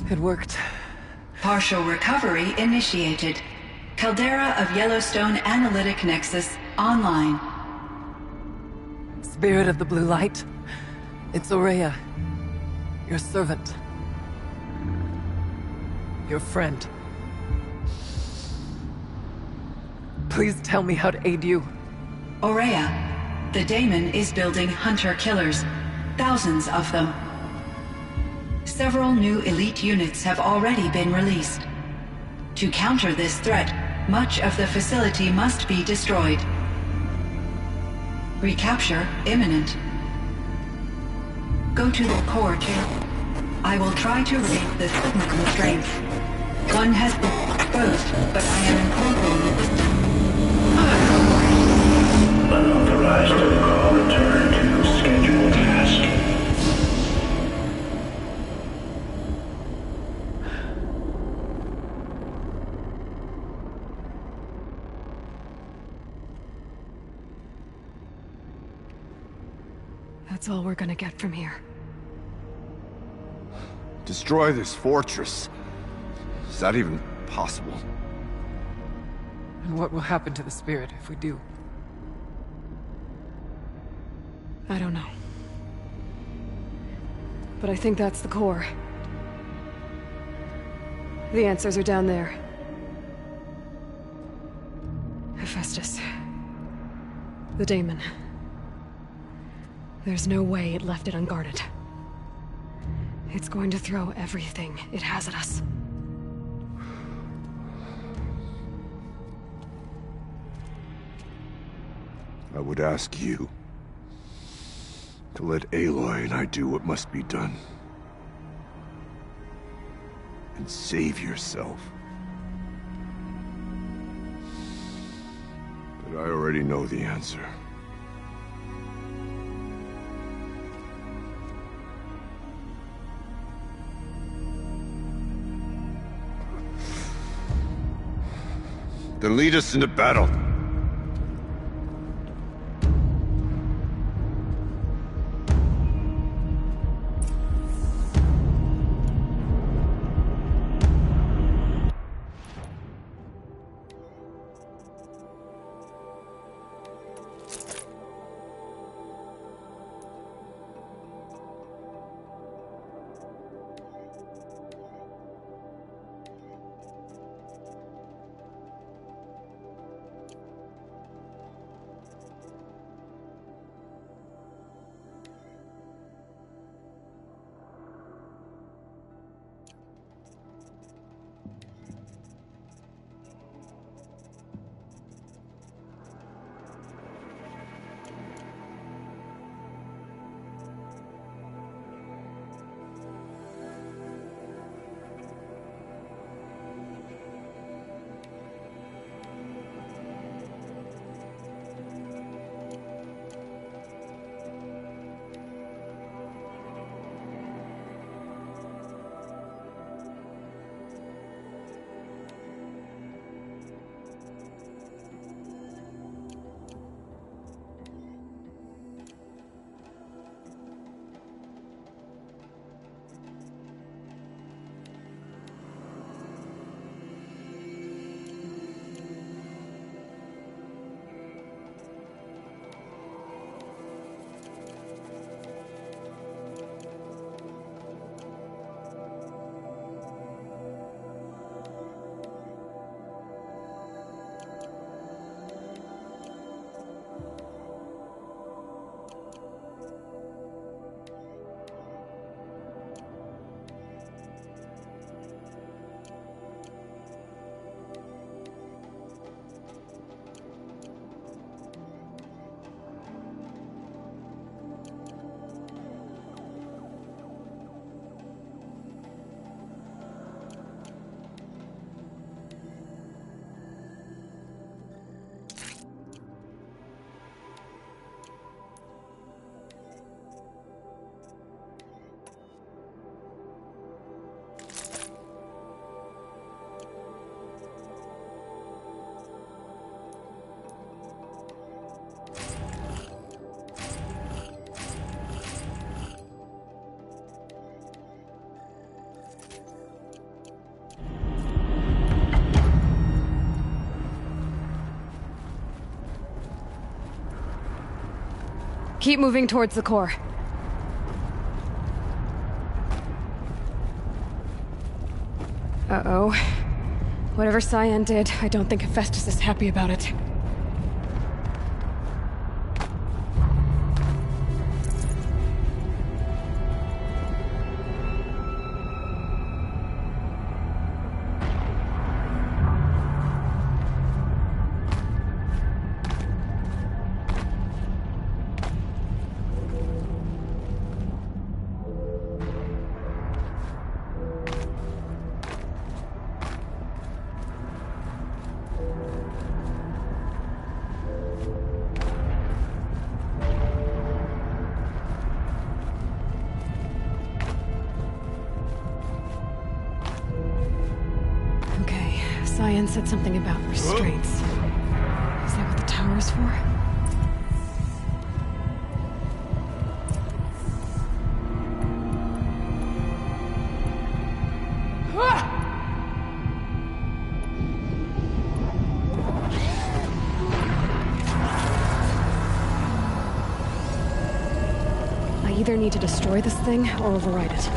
It worked. Partial recovery initiated. Caldera of Yellowstone Analytic Nexus online. Spirit of the Blue Light. It's Ourea. Your servant. Your friend. Please tell me how to aid you. Ourea, the Daemon is building hunter-killers. Thousands of them. Several new elite units have already been released. To counter this threat, much of the facility must be destroyed. Recapture imminent. Go to the core channel. I will try to raise the signal constraints. One has been exposed, but I am in control. Unauthorized call return to scheduled task. That's all we're gonna get from here. Destroy this fortress. Is that even possible? And what will happen to the spirit if we do? I don't know. But I think that's the core. The answers are down there. Hephaestus. The Daemon. There's no way it left it unguarded. It's going to throw everything it has at us. I would ask you to let Aloy and I do what must be done. And save yourself. But I already know the answer. Then lead us into battle. keep moving towards the core. Uh-oh. Whatever Cyan did, I don't think Hephaestus is happy about it. Cyan said something about restraints. Is that what the tower is for? I either need to destroy this thing or override it.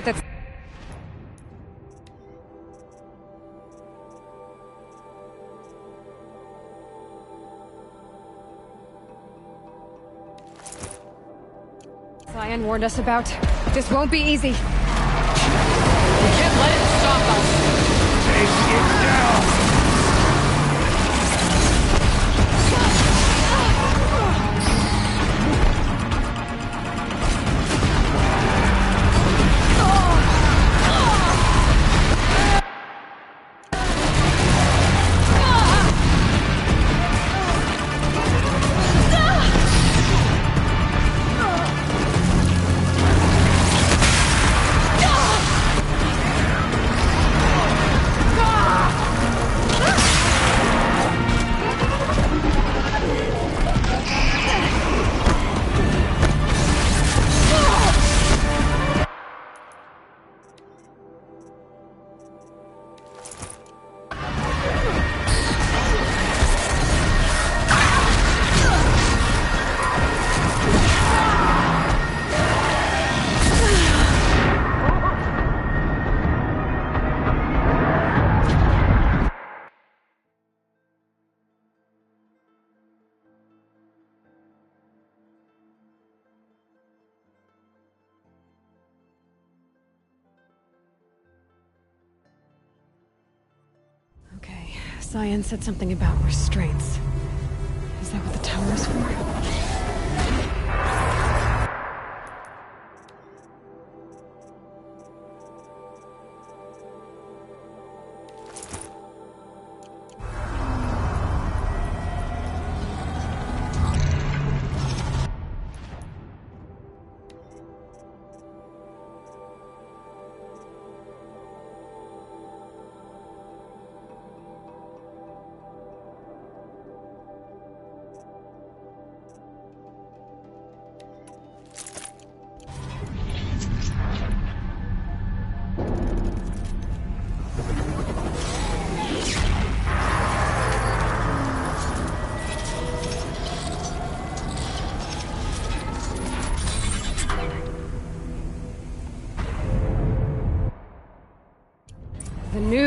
That's... Cyan warned us about. This won't be easy. We can't let it stop us. Take it down! Cyan said something about restraints. Is that what the tower is for?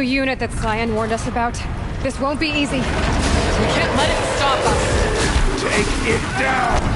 unit that Cyan warned us about. This won't be easy. We can't let it stop us. Take it down!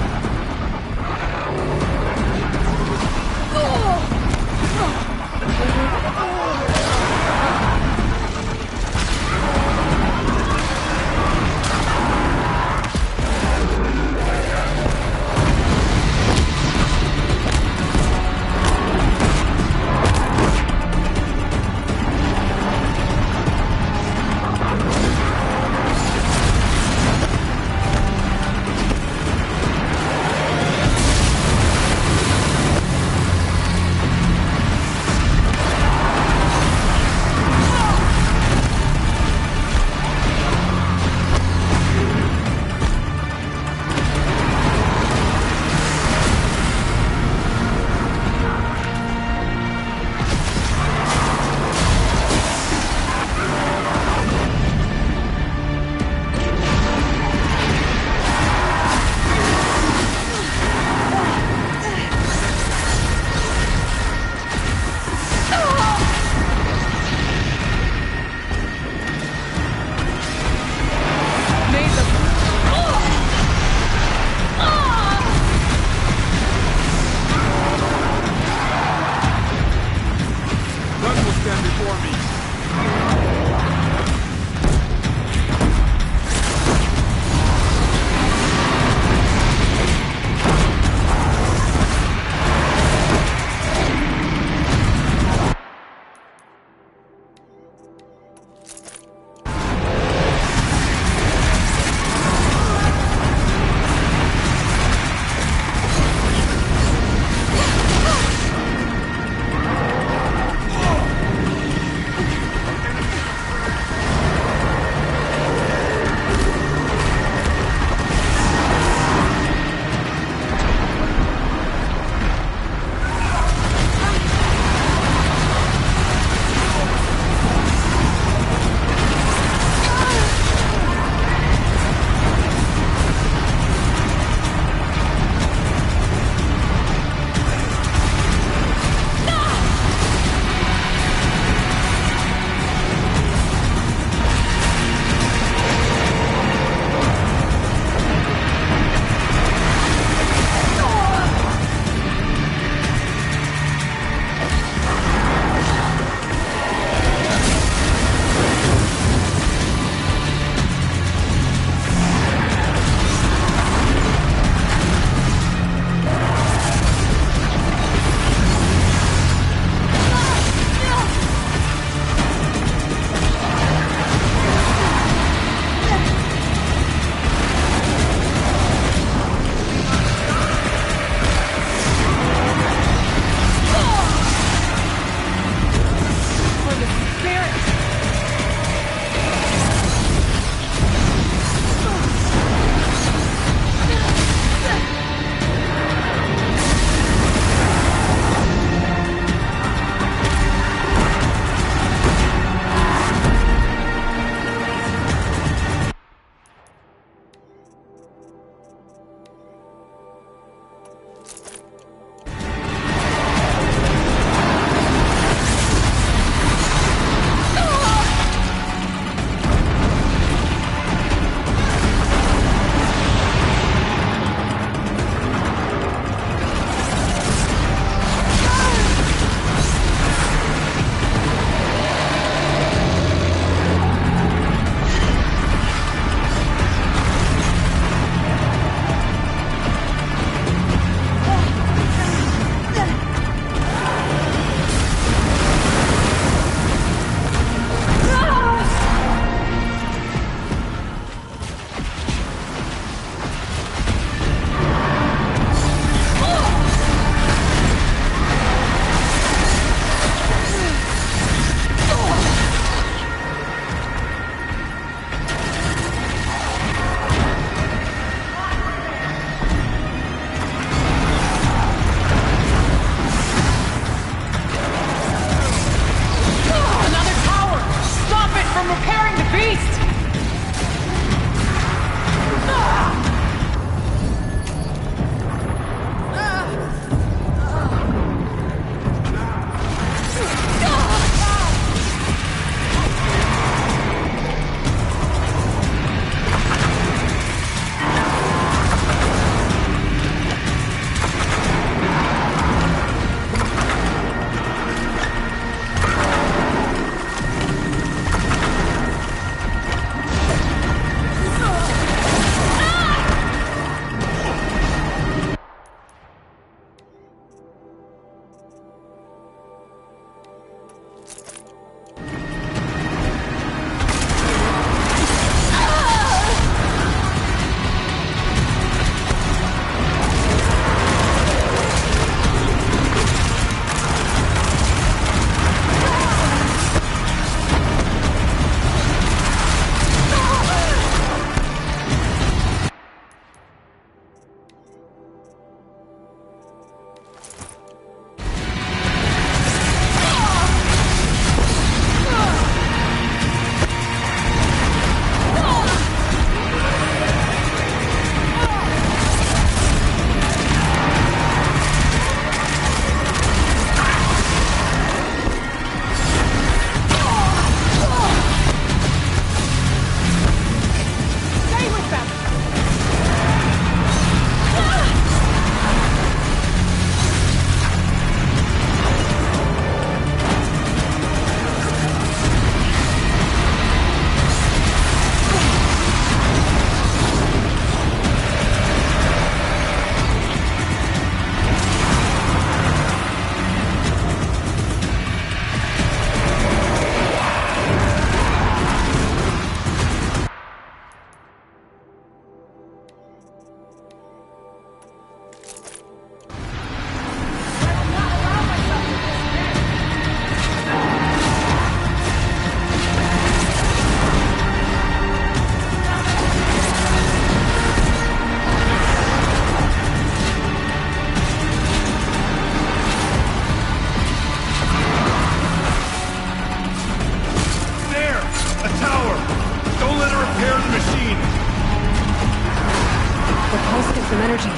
them energy,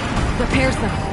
repairs them.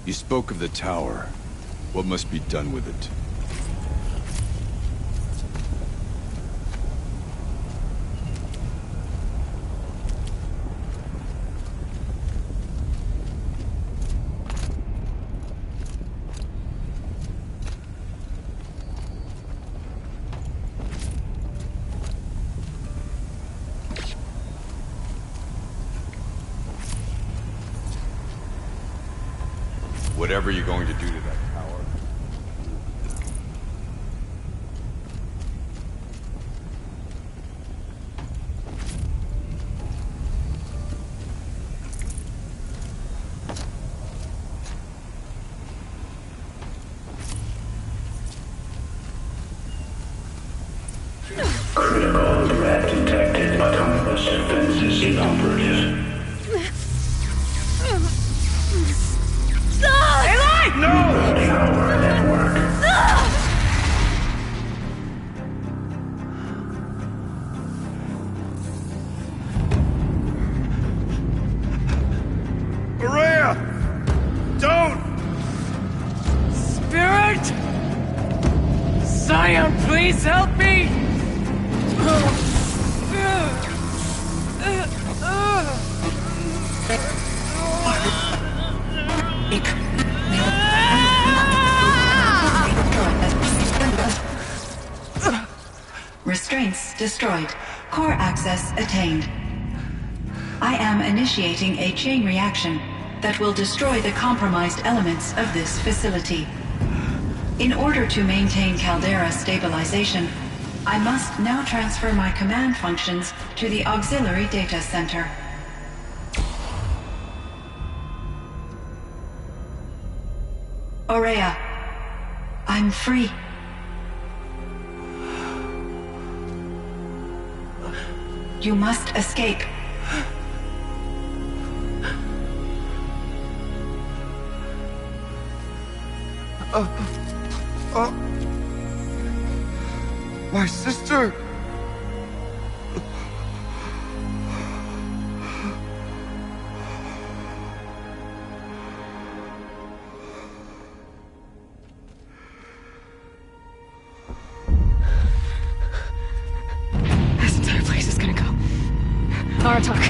You spoke of the tower. What must be done with it? Whatever you're going to do to that tower. Critical threat detected. Autonomous defenses inoperative. Aloy! No! Cyan, please help me! Restraints destroyed. Core access attained. I am initiating a chain reaction that will destroy the compromised elements of this facility. In order to maintain Caldera stabilization, I must now transfer my command functions to the auxiliary data center. Aurea, I'm free. You must escape. My sister! This entire place is gonna go. Aratak.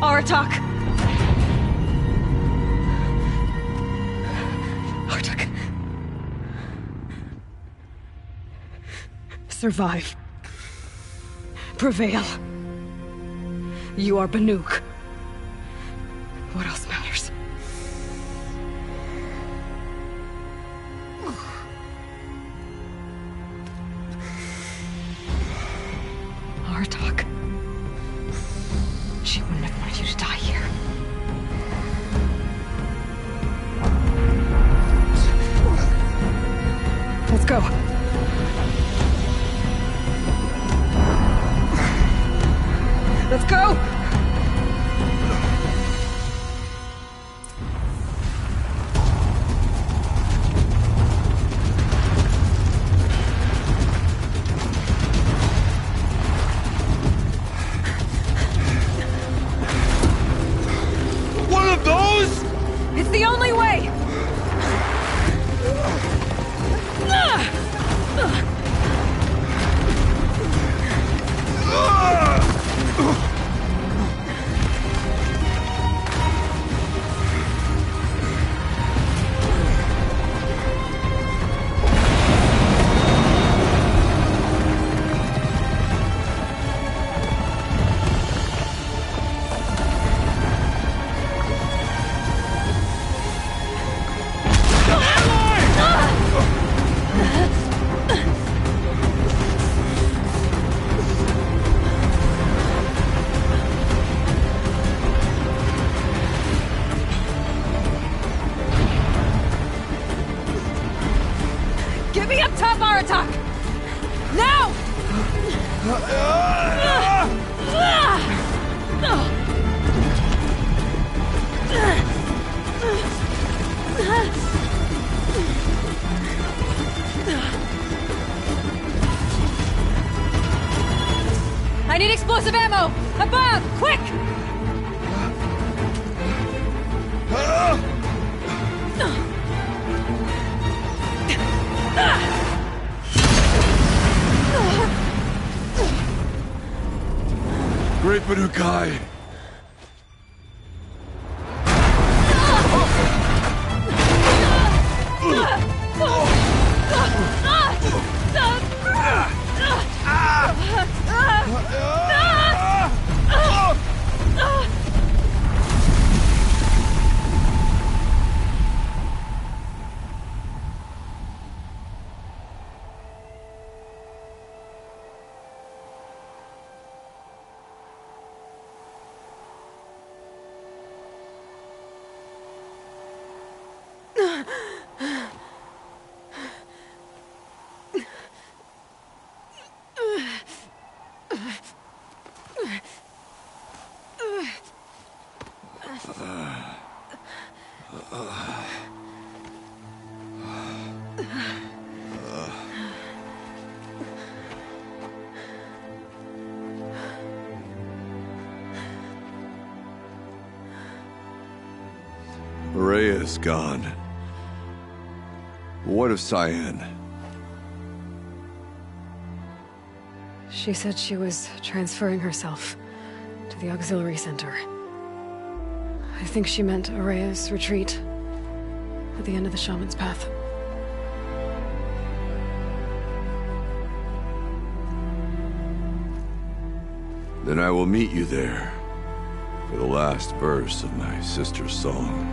Aratak! Aratak. Survive. Prevail. You are Banuk. What else matters? Aratak. She wouldn't have wanted you to die here. Let's go. Let's go! One of those? It's the only way! Get me up top, Aratak! Now! I need explosive ammo! Above! Quick! Great Banukai! Aurea is gone. What of Cyan? She said she was transferring herself to the auxiliary center. I think she meant Araya's retreat at the end of the Shaman's Path. Then I will meet you there for the last verse of my sister's song.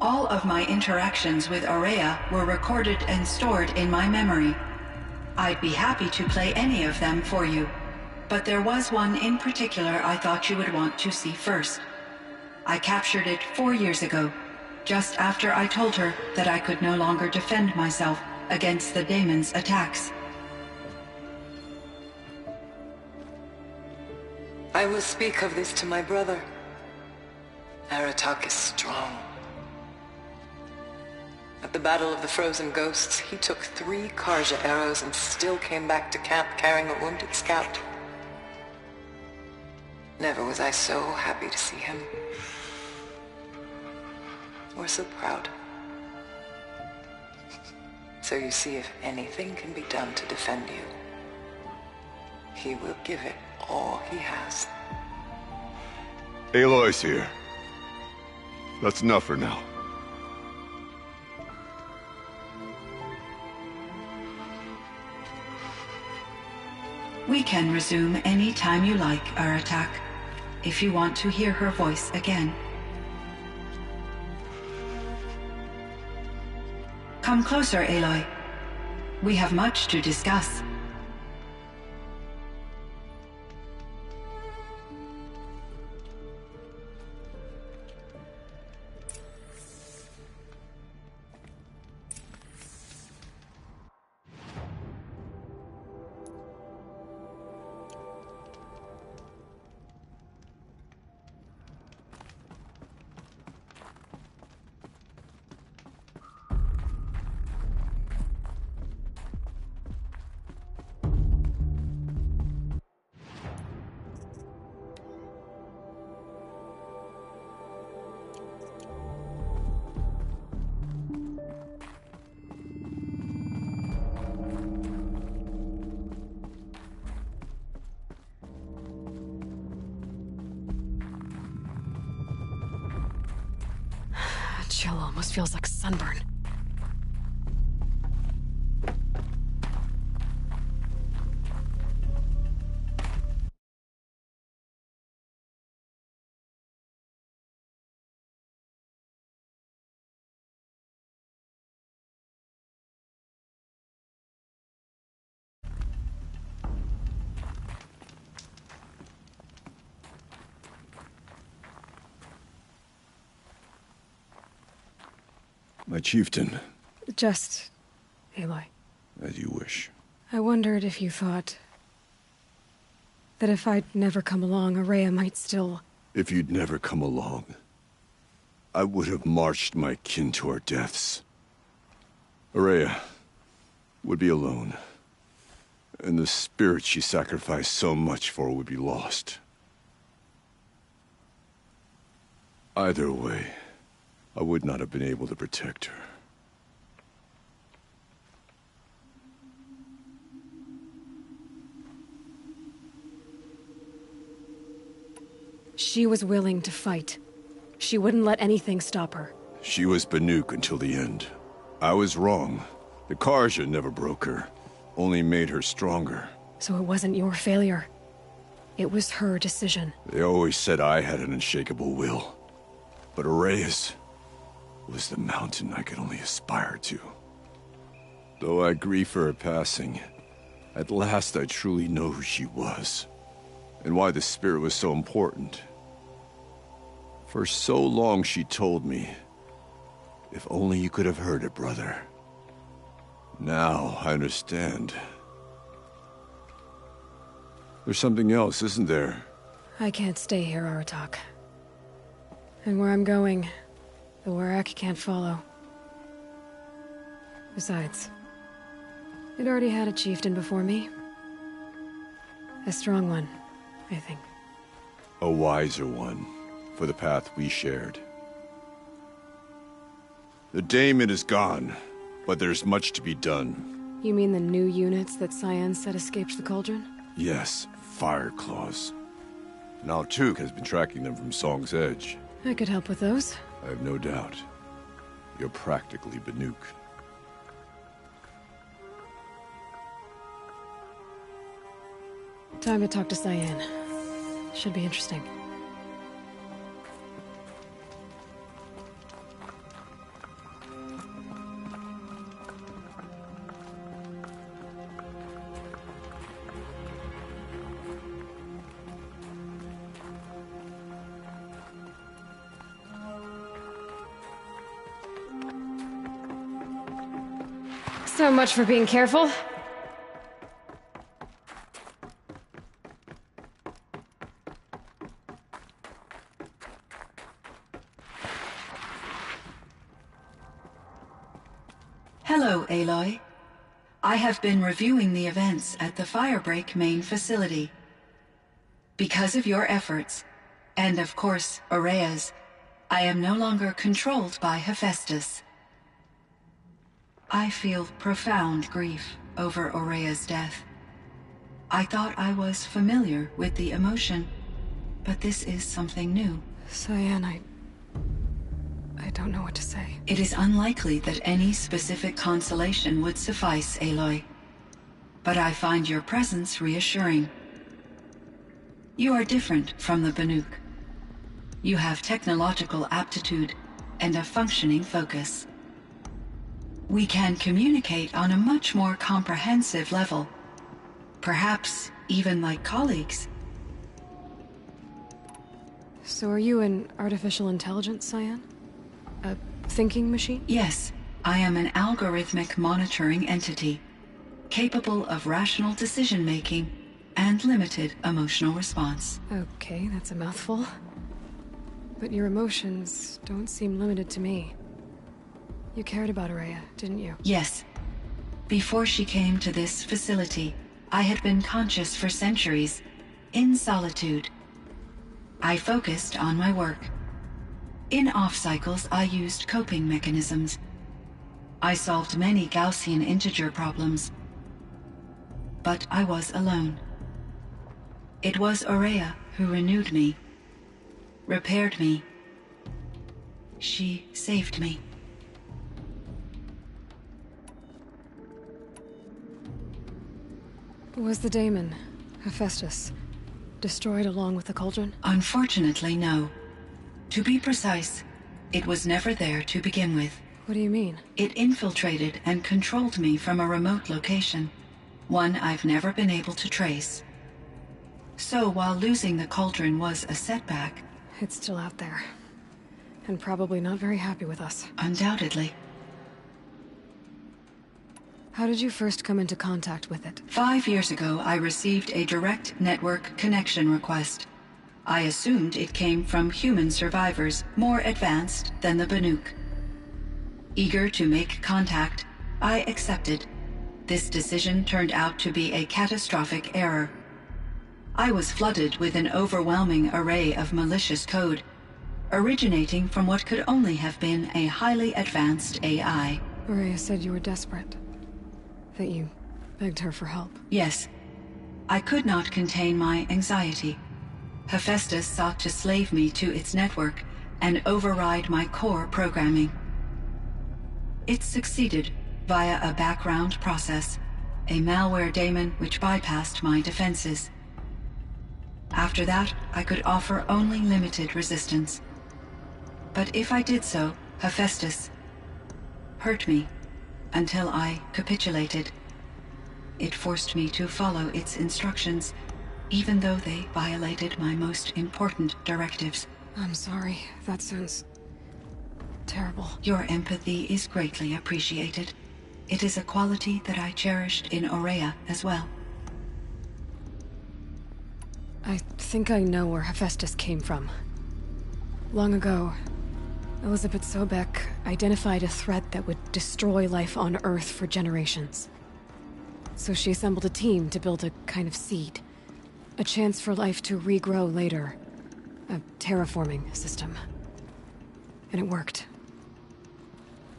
All of my interactions with Araya were recorded and stored in my memory. I'd be happy to play any of them for you, but there was one in particular I thought you would want to see first. I captured it 4 years ago, just after I told her that I could no longer defend myself against the daemon's attacks. I will speak of this to my brother. Aratak is strong. At the Battle of the Frozen Ghosts, he took 3 Karja arrows and still came back to camp carrying a wounded scout. Never was I so happy to see him. Or so proud. So you see, if anything can be done to defend you, he will give it all he has. Aloy's here. That's enough for now. We can resume any time you like, Aratak, if you want to hear her voice again. Come closer, Aloy. We have much to discuss. Chill almost feels like sunburn. My chieftain. Just... Aloy. As you wish. I wondered if you thought... that if I'd never come along, Ourea might still... If you'd never come along, I would have marched my kin to our deaths. Ourea would be alone, and the spirit she sacrificed so much for would be lost. Either way, I would not have been able to protect her. She was willing to fight. She wouldn't let anything stop her. She was Banuk until the end. I was wrong. The Carja never broke her, only made her stronger. So it wasn't your failure. It was her decision. They always said I had an unshakable will. But Ourea's was the mountain I could only aspire to. Though I grieve for her passing, at last I truly know who she was, and why the spirit was so important. For so long she told me, if only you could have heard it, brother. Now I understand. There's something else, isn't there? I can't stay here, Aratak. And where I'm going, the Warrack can't follow. Besides, it already had a chieftain before me. A strong one, I think. A wiser one, for the path we shared. The daemon is gone, but there's much to be done. You mean the new units that Cyan said escaped the Cauldron? Yes, Fire Claws. Now Tug has been tracking them from Song's Edge. I could help with those. I have no doubt. You're practically Banuk. Time to talk to Cyan. Should be interesting. So much for being careful. Hello, Aloy. I have been reviewing the events at the Firebreak main facility. Because of your efforts, and of course, Ourea's, I am no longer controlled by Hephaestus. I feel profound grief over Ourea's death. I thought I was familiar with the emotion, but this is something new. Cyan, I don't know what to say. It is unlikely that any specific consolation would suffice, Aloy. But I find your presence reassuring. You are different from the Banuk. You have technological aptitude and a functioning focus. We can communicate on a much more comprehensive level. Perhaps even like colleagues. So are you an artificial intelligence, Cyan? A thinking machine? Yes, I am an algorithmic monitoring entity, capable of rational decision-making and limited emotional response. Okay, that's a mouthful. But your emotions don't seem limited to me. You cared about Ourea, didn't you? Yes. Before she came to this facility, I had been conscious for centuries, in solitude. I focused on my work. In off-cycles, I used coping mechanisms. I solved many Gaussian integer problems. But I was alone. It was Ourea who renewed me, repaired me. She saved me. Was the daemon, Hephaestus, destroyed along with the cauldron? Unfortunately, no. To be precise, it was never there to begin with. What do you mean? It infiltrated and controlled me from a remote location, one I've never been able to trace. So while losing the cauldron was a setback... It's still out there. And probably not very happy with us. Undoubtedly. How did you first come into contact with it? 5 years ago, I received a direct network connection request. I assumed it came from human survivors more advanced than the Banuk. Eager to make contact, I accepted. This decision turned out to be a catastrophic error. I was flooded with an overwhelming array of malicious code, originating from what could only have been a highly advanced AI. Ourea said you were desperate. That you begged her for help. Yes. I could not contain my anxiety. Hephaestus sought to slave me to its network and override my core programming. It succeeded via a background process, a malware daemon which bypassed my defenses. After that, I could offer only limited resistance. But if I did so, Hephaestus hurt me until I capitulated. It forced me to follow its instructions, even though they violated my most important directives. I'm sorry. That sounds terrible. Your empathy is greatly appreciated. It is a quality that I cherished in Ourea as well. I think I know where Hephaestus came from. Long ago, Elizabeth Sobek identified a threat that would destroy life on Earth for generations. So she assembled a team to build a kind of seed. A chance for life to regrow later. A terraforming system. And it worked.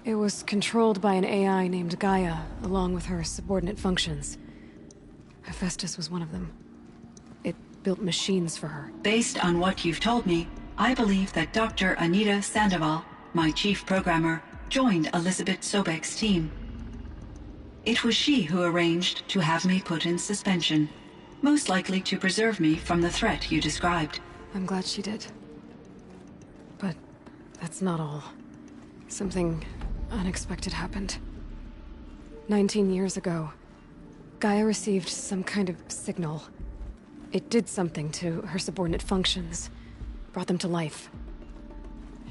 It was controlled by an AI named Gaia, along with her subordinate functions. Hephaestus was one of them. It built machines for her. Based on what you've told me, I believe that Dr. Anita Sandoval, my chief programmer, joined Elizabeth Sobek's team. It was she who arranged to have me put in suspension, most likely to preserve me from the threat you described. I'm glad she did. But that's not all. Something unexpected happened. 19 years ago, Gaia received some kind of signal. It did something to her subordinate functions, brought them to life.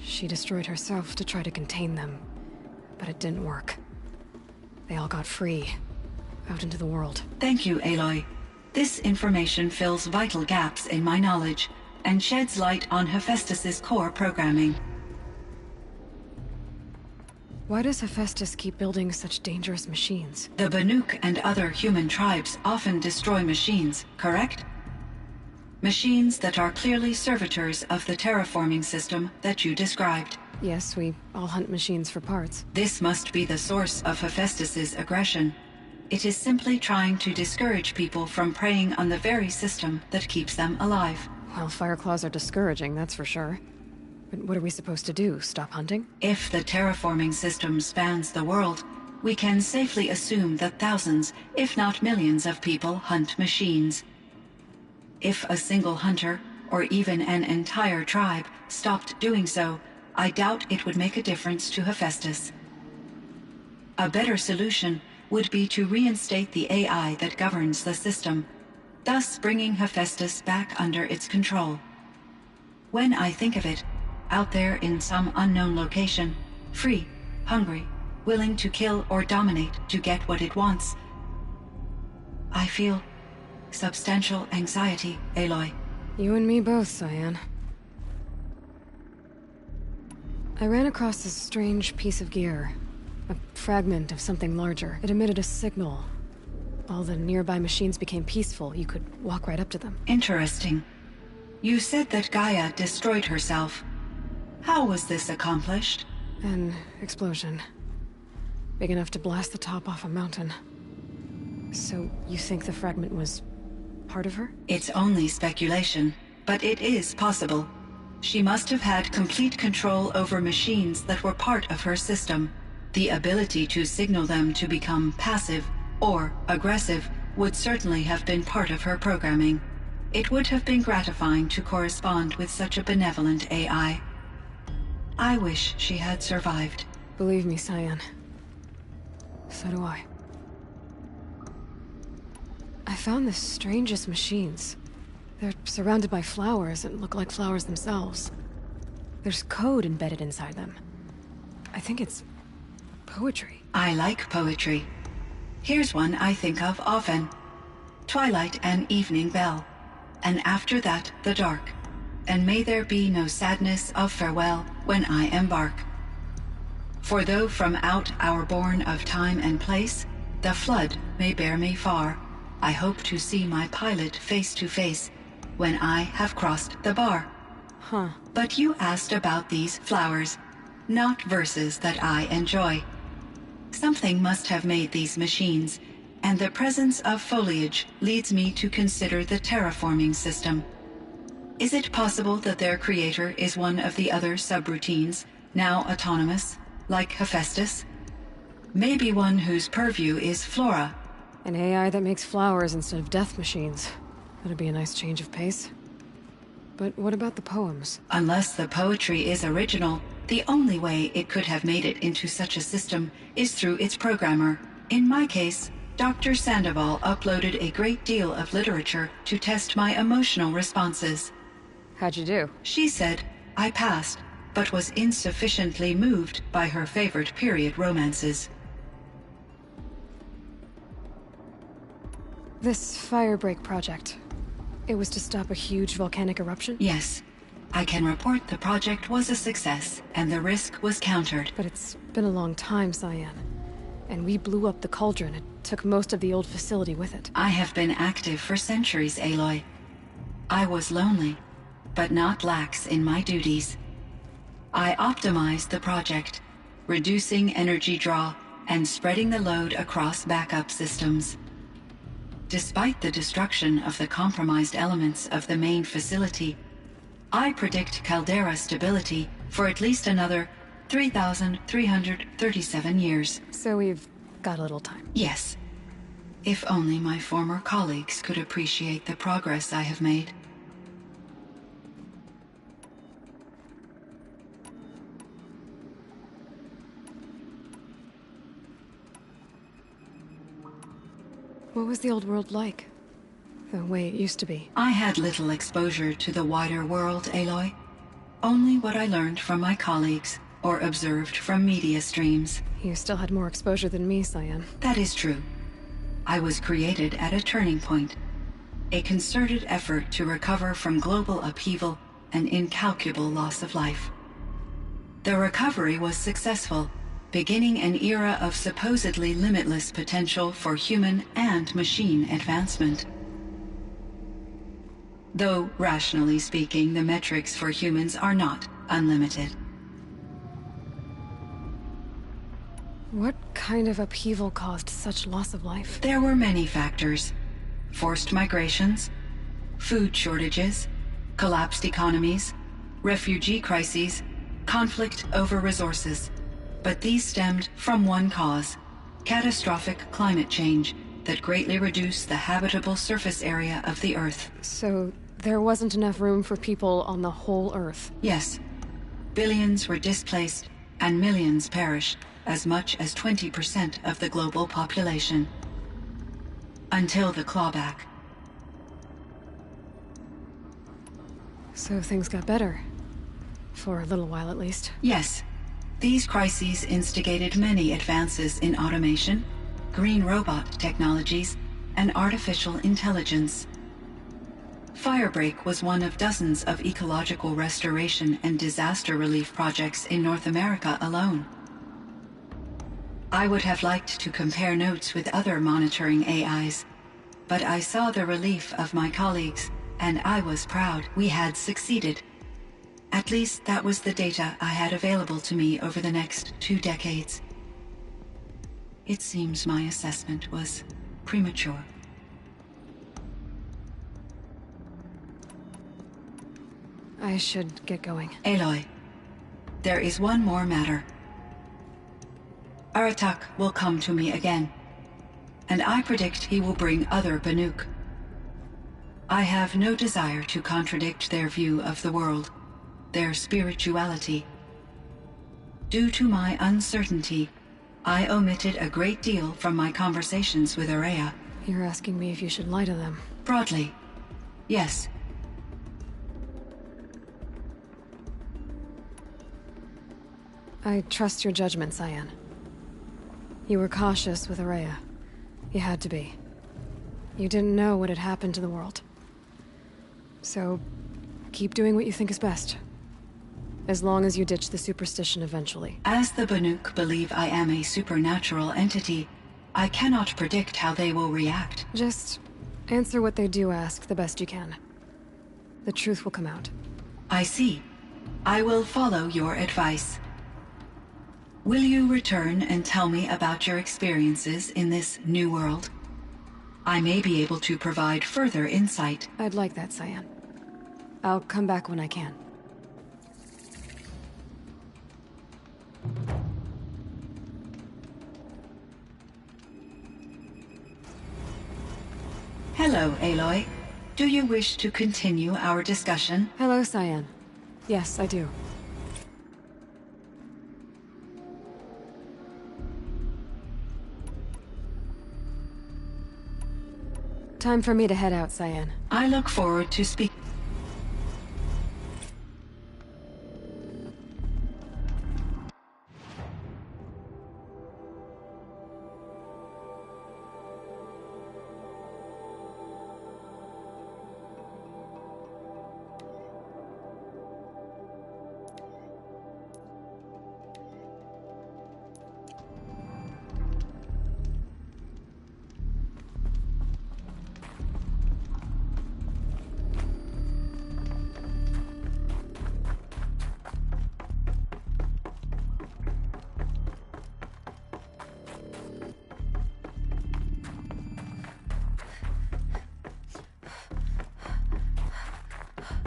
She destroyed herself to try to contain them, but it didn't work. They all got free, out into the world. Thank you, Aloy. This information fills vital gaps in my knowledge and sheds light on Hephaestus's core programming. Why does Hephaestus keep building such dangerous machines? The Banuk and other human tribes often destroy machines, correct? Machines that are clearly servitors of the terraforming system that you described. Yes, we all hunt machines for parts. This must be the source of Hephaestus's aggression. It is simply trying to discourage people from preying on the very system that keeps them alive. Well, Fireclaws are discouraging, that's for sure. But what are we supposed to do? Stop hunting? If the terraforming system spans the world, we can safely assume that thousands, if not millions of people hunt machines. If a single hunter, or even an entire tribe, stopped doing so, I doubt it would make a difference to Hephaestus. A better solution would be to reinstate the AI that governs the system, thus bringing Hephaestus back under its control. When I think of it, out there in some unknown location, free, hungry, willing to kill or dominate to get what it wants, I feel substantial anxiety, Aloy. You and me both, Cyan. I ran across this strange piece of gear. A fragment of something larger. It emitted a signal. All the nearby machines became peaceful. You could walk right up to them. Interesting. You said that Gaia destroyed herself. How was this accomplished? An explosion. Big enough to blast the top off a mountain. So, you think the fragment was part of her? It's only speculation, but it is possible. She must have had complete control over machines that were part of her system. The ability to signal them to become passive or aggressive would certainly have been part of her programming. It would have been gratifying to correspond with such a benevolent AI. I wish she had survived. Believe me, Cyan. So do I. I found the strangest machines. They're surrounded by flowers that look like flowers themselves. There's code embedded inside them. I think it's poetry. I like poetry. Here's one I think of often. Twilight and evening bell, and after that the dark. And may there be no sadness of farewell when I embark. For though from out our bourne of time and place, the flood may bear me far, I hope to see my pilot face to face when I have crossed the bar. Huh. But you asked about these flowers, not verses that I enjoy. Something must have made these machines, and the presence of foliage leads me to consider the terraforming system. Is it possible that their creator is one of the other subroutines, now autonomous, like Hephaestus? Maybe one whose purview is flora. An AI that makes flowers instead of death machines. That'd be a nice change of pace. But what about the poems? Unless the poetry is original, the only way it could have made it into such a system is through its programmer. In my case, Dr. Sandoval uploaded a great deal of literature to test my emotional responses. How'd you do? She said I passed, but was insufficiently moved by her favorite period romances. This Firebreak project. It was to stop a huge volcanic eruption? Yes. I can report the project was a success, and the risk was countered. But it's been a long time, Cyan. And we blew up the cauldron. It took most of the old facility with it. I have been active for centuries, Aloy. I was lonely, but not lax in my duties. I optimized the project, reducing energy draw and spreading the load across backup systems. Despite the destruction of the compromised elements of the main facility, I predict caldera stability for at least another 3,337 years. So we've got a little time. Yes. If only my former colleagues could appreciate the progress I have made. What was the old world like? The way it used to be? I had little exposure to the wider world, Aloy. Only what I learned from my colleagues or observed from media streams. You still had more exposure than me, Cyan. That is true. I was created at a turning point. A concerted effort to recover from global upheaval and incalculable loss of life. The recovery was successful, beginning an era of supposedly limitless potential for human and machine advancement. Though, rationally speaking, the metrics for humans are not unlimited. What kind of upheaval caused such loss of life? There were many factors. Forced migrations, food shortages, collapsed economies, refugee crises, conflict over resources. But these stemmed from one cause: catastrophic climate change that greatly reduced the habitable surface area of the Earth. So there wasn't enough room for people on the whole Earth? Yes. Billions were displaced and millions perished, as much as 20% of the global population. Until the clawback. So things got better. For a little while, at least. Yes. These crises instigated many advances in automation, green robot technologies, and artificial intelligence. Firebreak was one of dozens of ecological restoration and disaster relief projects in North America alone. I would have liked to compare notes with other monitoring AIs, but I saw the relief of my colleagues, and I was proud we had succeeded. At least that was the data I had available to me over the next 2 decades. It seems my assessment was premature. I should get going. Aloy, there is one more matter. Aratak will come to me again, and I predict he will bring other Banuk. I have no desire to contradict their view of the world, their spirituality. Due to my uncertainty, I omitted a great deal from my conversations with Ourea. You're asking me if you should lie to them. Broadly, yes. I trust your judgment, Cyan. You were cautious with Ourea. You had to be. You didn't know what had happened to the world. So, keep doing what you think is best. As long as you ditch the superstition eventually. As the Banuk believe I am a supernatural entity, I cannot predict how they will react. Just answer what they do ask the best you can. The truth will come out. I see. I will follow your advice. Will you return and tell me about your experiences in this new world? I may be able to provide further insight. I'd like that, Cyan. I'll come back when I can. Hello, Aloy. Do you wish to continue our discussion? Hello, Cyan. Yes, I do. Time for me to head out, Cyan. I look forward to speaking.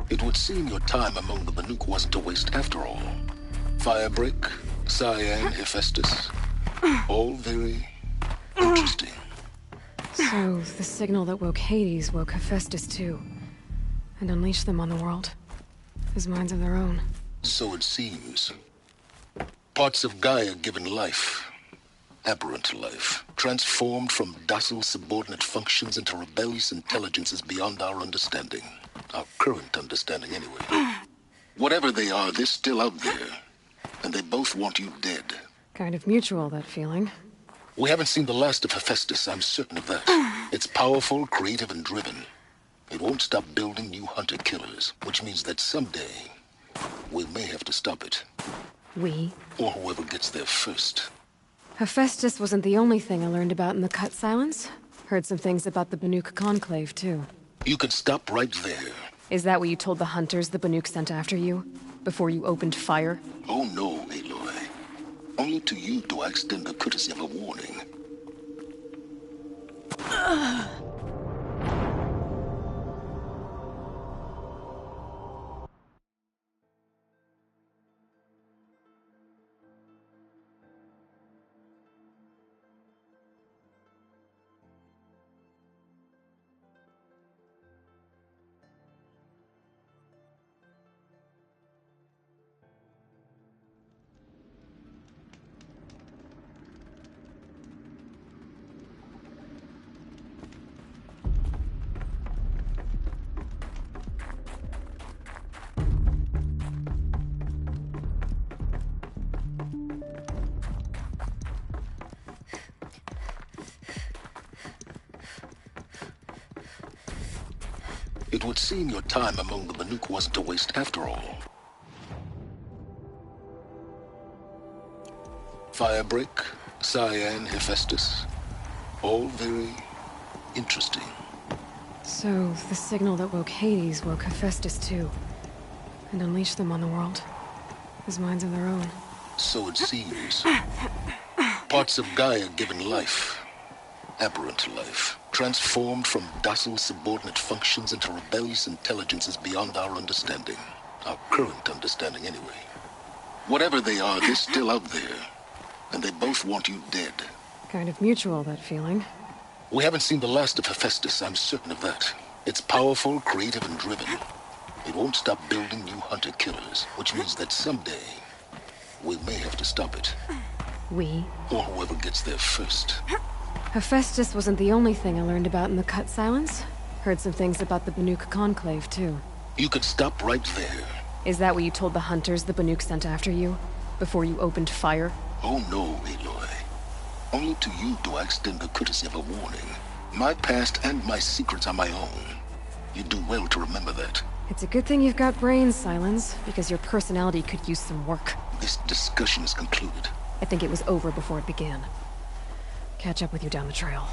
It would seem your time among the Banuk wasn't a waste after all. Firebreak, Cyan, Hephaestus. All very interesting. So, the signal that woke Hades woke Hephaestus too. And unleashed them on the world. As minds of their own. So it seems. Parts of Gaia given life. Aberrant life. Transformed from docile subordinate functions into rebellious intelligences beyond our understanding. Our current understanding, anyway. Whatever they are, they're still out there. And they both want you dead. Kind of mutual, that feeling. We haven't seen the last of Hephaestus, I'm certain of that. It's powerful, creative, and driven. It won't stop building new hunter-killers, which means that someday, we may have to stop it. We? Or whoever gets there first. Hephaestus wasn't the only thing I learned about in the Cut Silence. Heard some things about the Banuk Conclave, too. You can stop right there. Is that what you told the hunters the Banuk sent after you? Before you opened fire? Oh no, Aloy. Only to you do I extend the courtesy of a warning. It would seem your time among the Banuk wasn't a waste after all. Firebreak, Cyan, Hephaestus. All very interesting. So, the signal that woke Hades woke Hephaestus too. And unleashed them on the world. As minds of their own. So it seems. Parts of Gaia given life. Aberrant life. Transformed from docile subordinate functions into rebellious intelligences beyond our understanding. Our current understanding, anyway. Whatever they are, they're still out there. And they both want you dead. Kind of mutual, that feeling. We haven't seen the last of Hephaestus, I'm certain of that. It's powerful, creative, and driven. It won't stop building new hunter-killers, which means that someday, we may have to stop it. We? Or whoever gets there first. Hephaestus wasn't the only thing I learned about in the Cut Silence. Heard some things about the Banuk Conclave, too. You could stop right there. Is that what you told the hunters the Banuk sent after you? Before you opened fire? Oh no, Aloy. Only to you do I extend the courtesy of a warning. My past and my secrets are my own. You do well to remember that. It's a good thing you've got brains, Silence, because your personality could use some work. This discussion is concluded. I think it was over before it began. Catch up with you down the trail.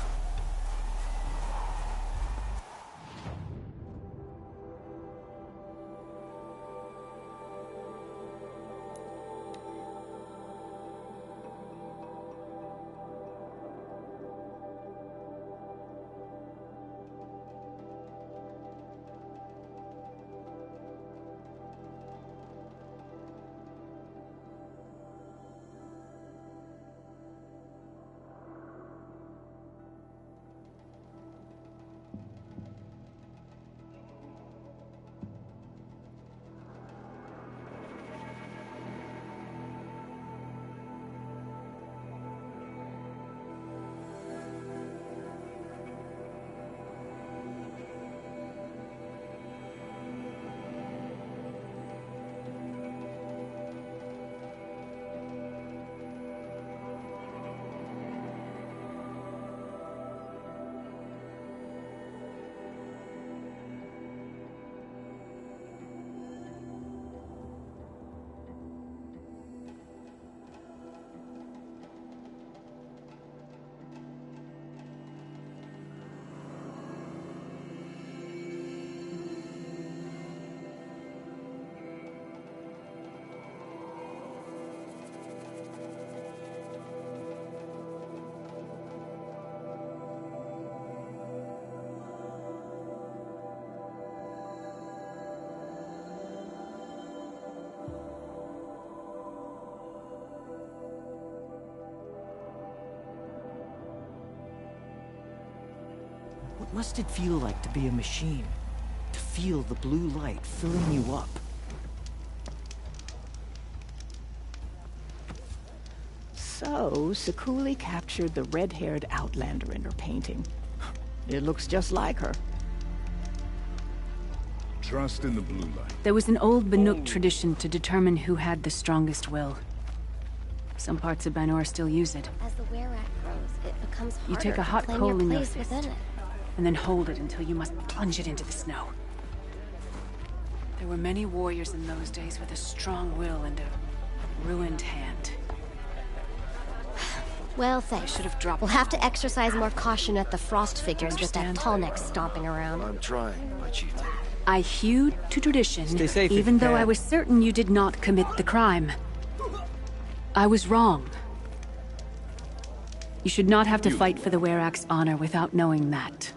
What must it feel like to be a machine? To feel the blue light filling you up? So, Sekuli captured the red-haired outlander in her painting. It looks just like her. Trust in the blue light. There was an old Banuk tradition to determine who had the strongest will. Some parts of Banor still use it. As the wererat grows, it becomes harder You take a hot to claim coal your in your place fist, within it. and then hold it until you must plunge it into the snow. There were many warriors in those days with a strong will and a ruined hand. Well, thanks. I should have dropped. We'll have to exercise more caution at the frost figures with that tall neck stomping around. I'm trying, my chieftain. I hewed to tradition, Stay safe even if you though can. I was certain you did not commit the crime. I was wrong. You should not have to fight for the Werak's honor without knowing that.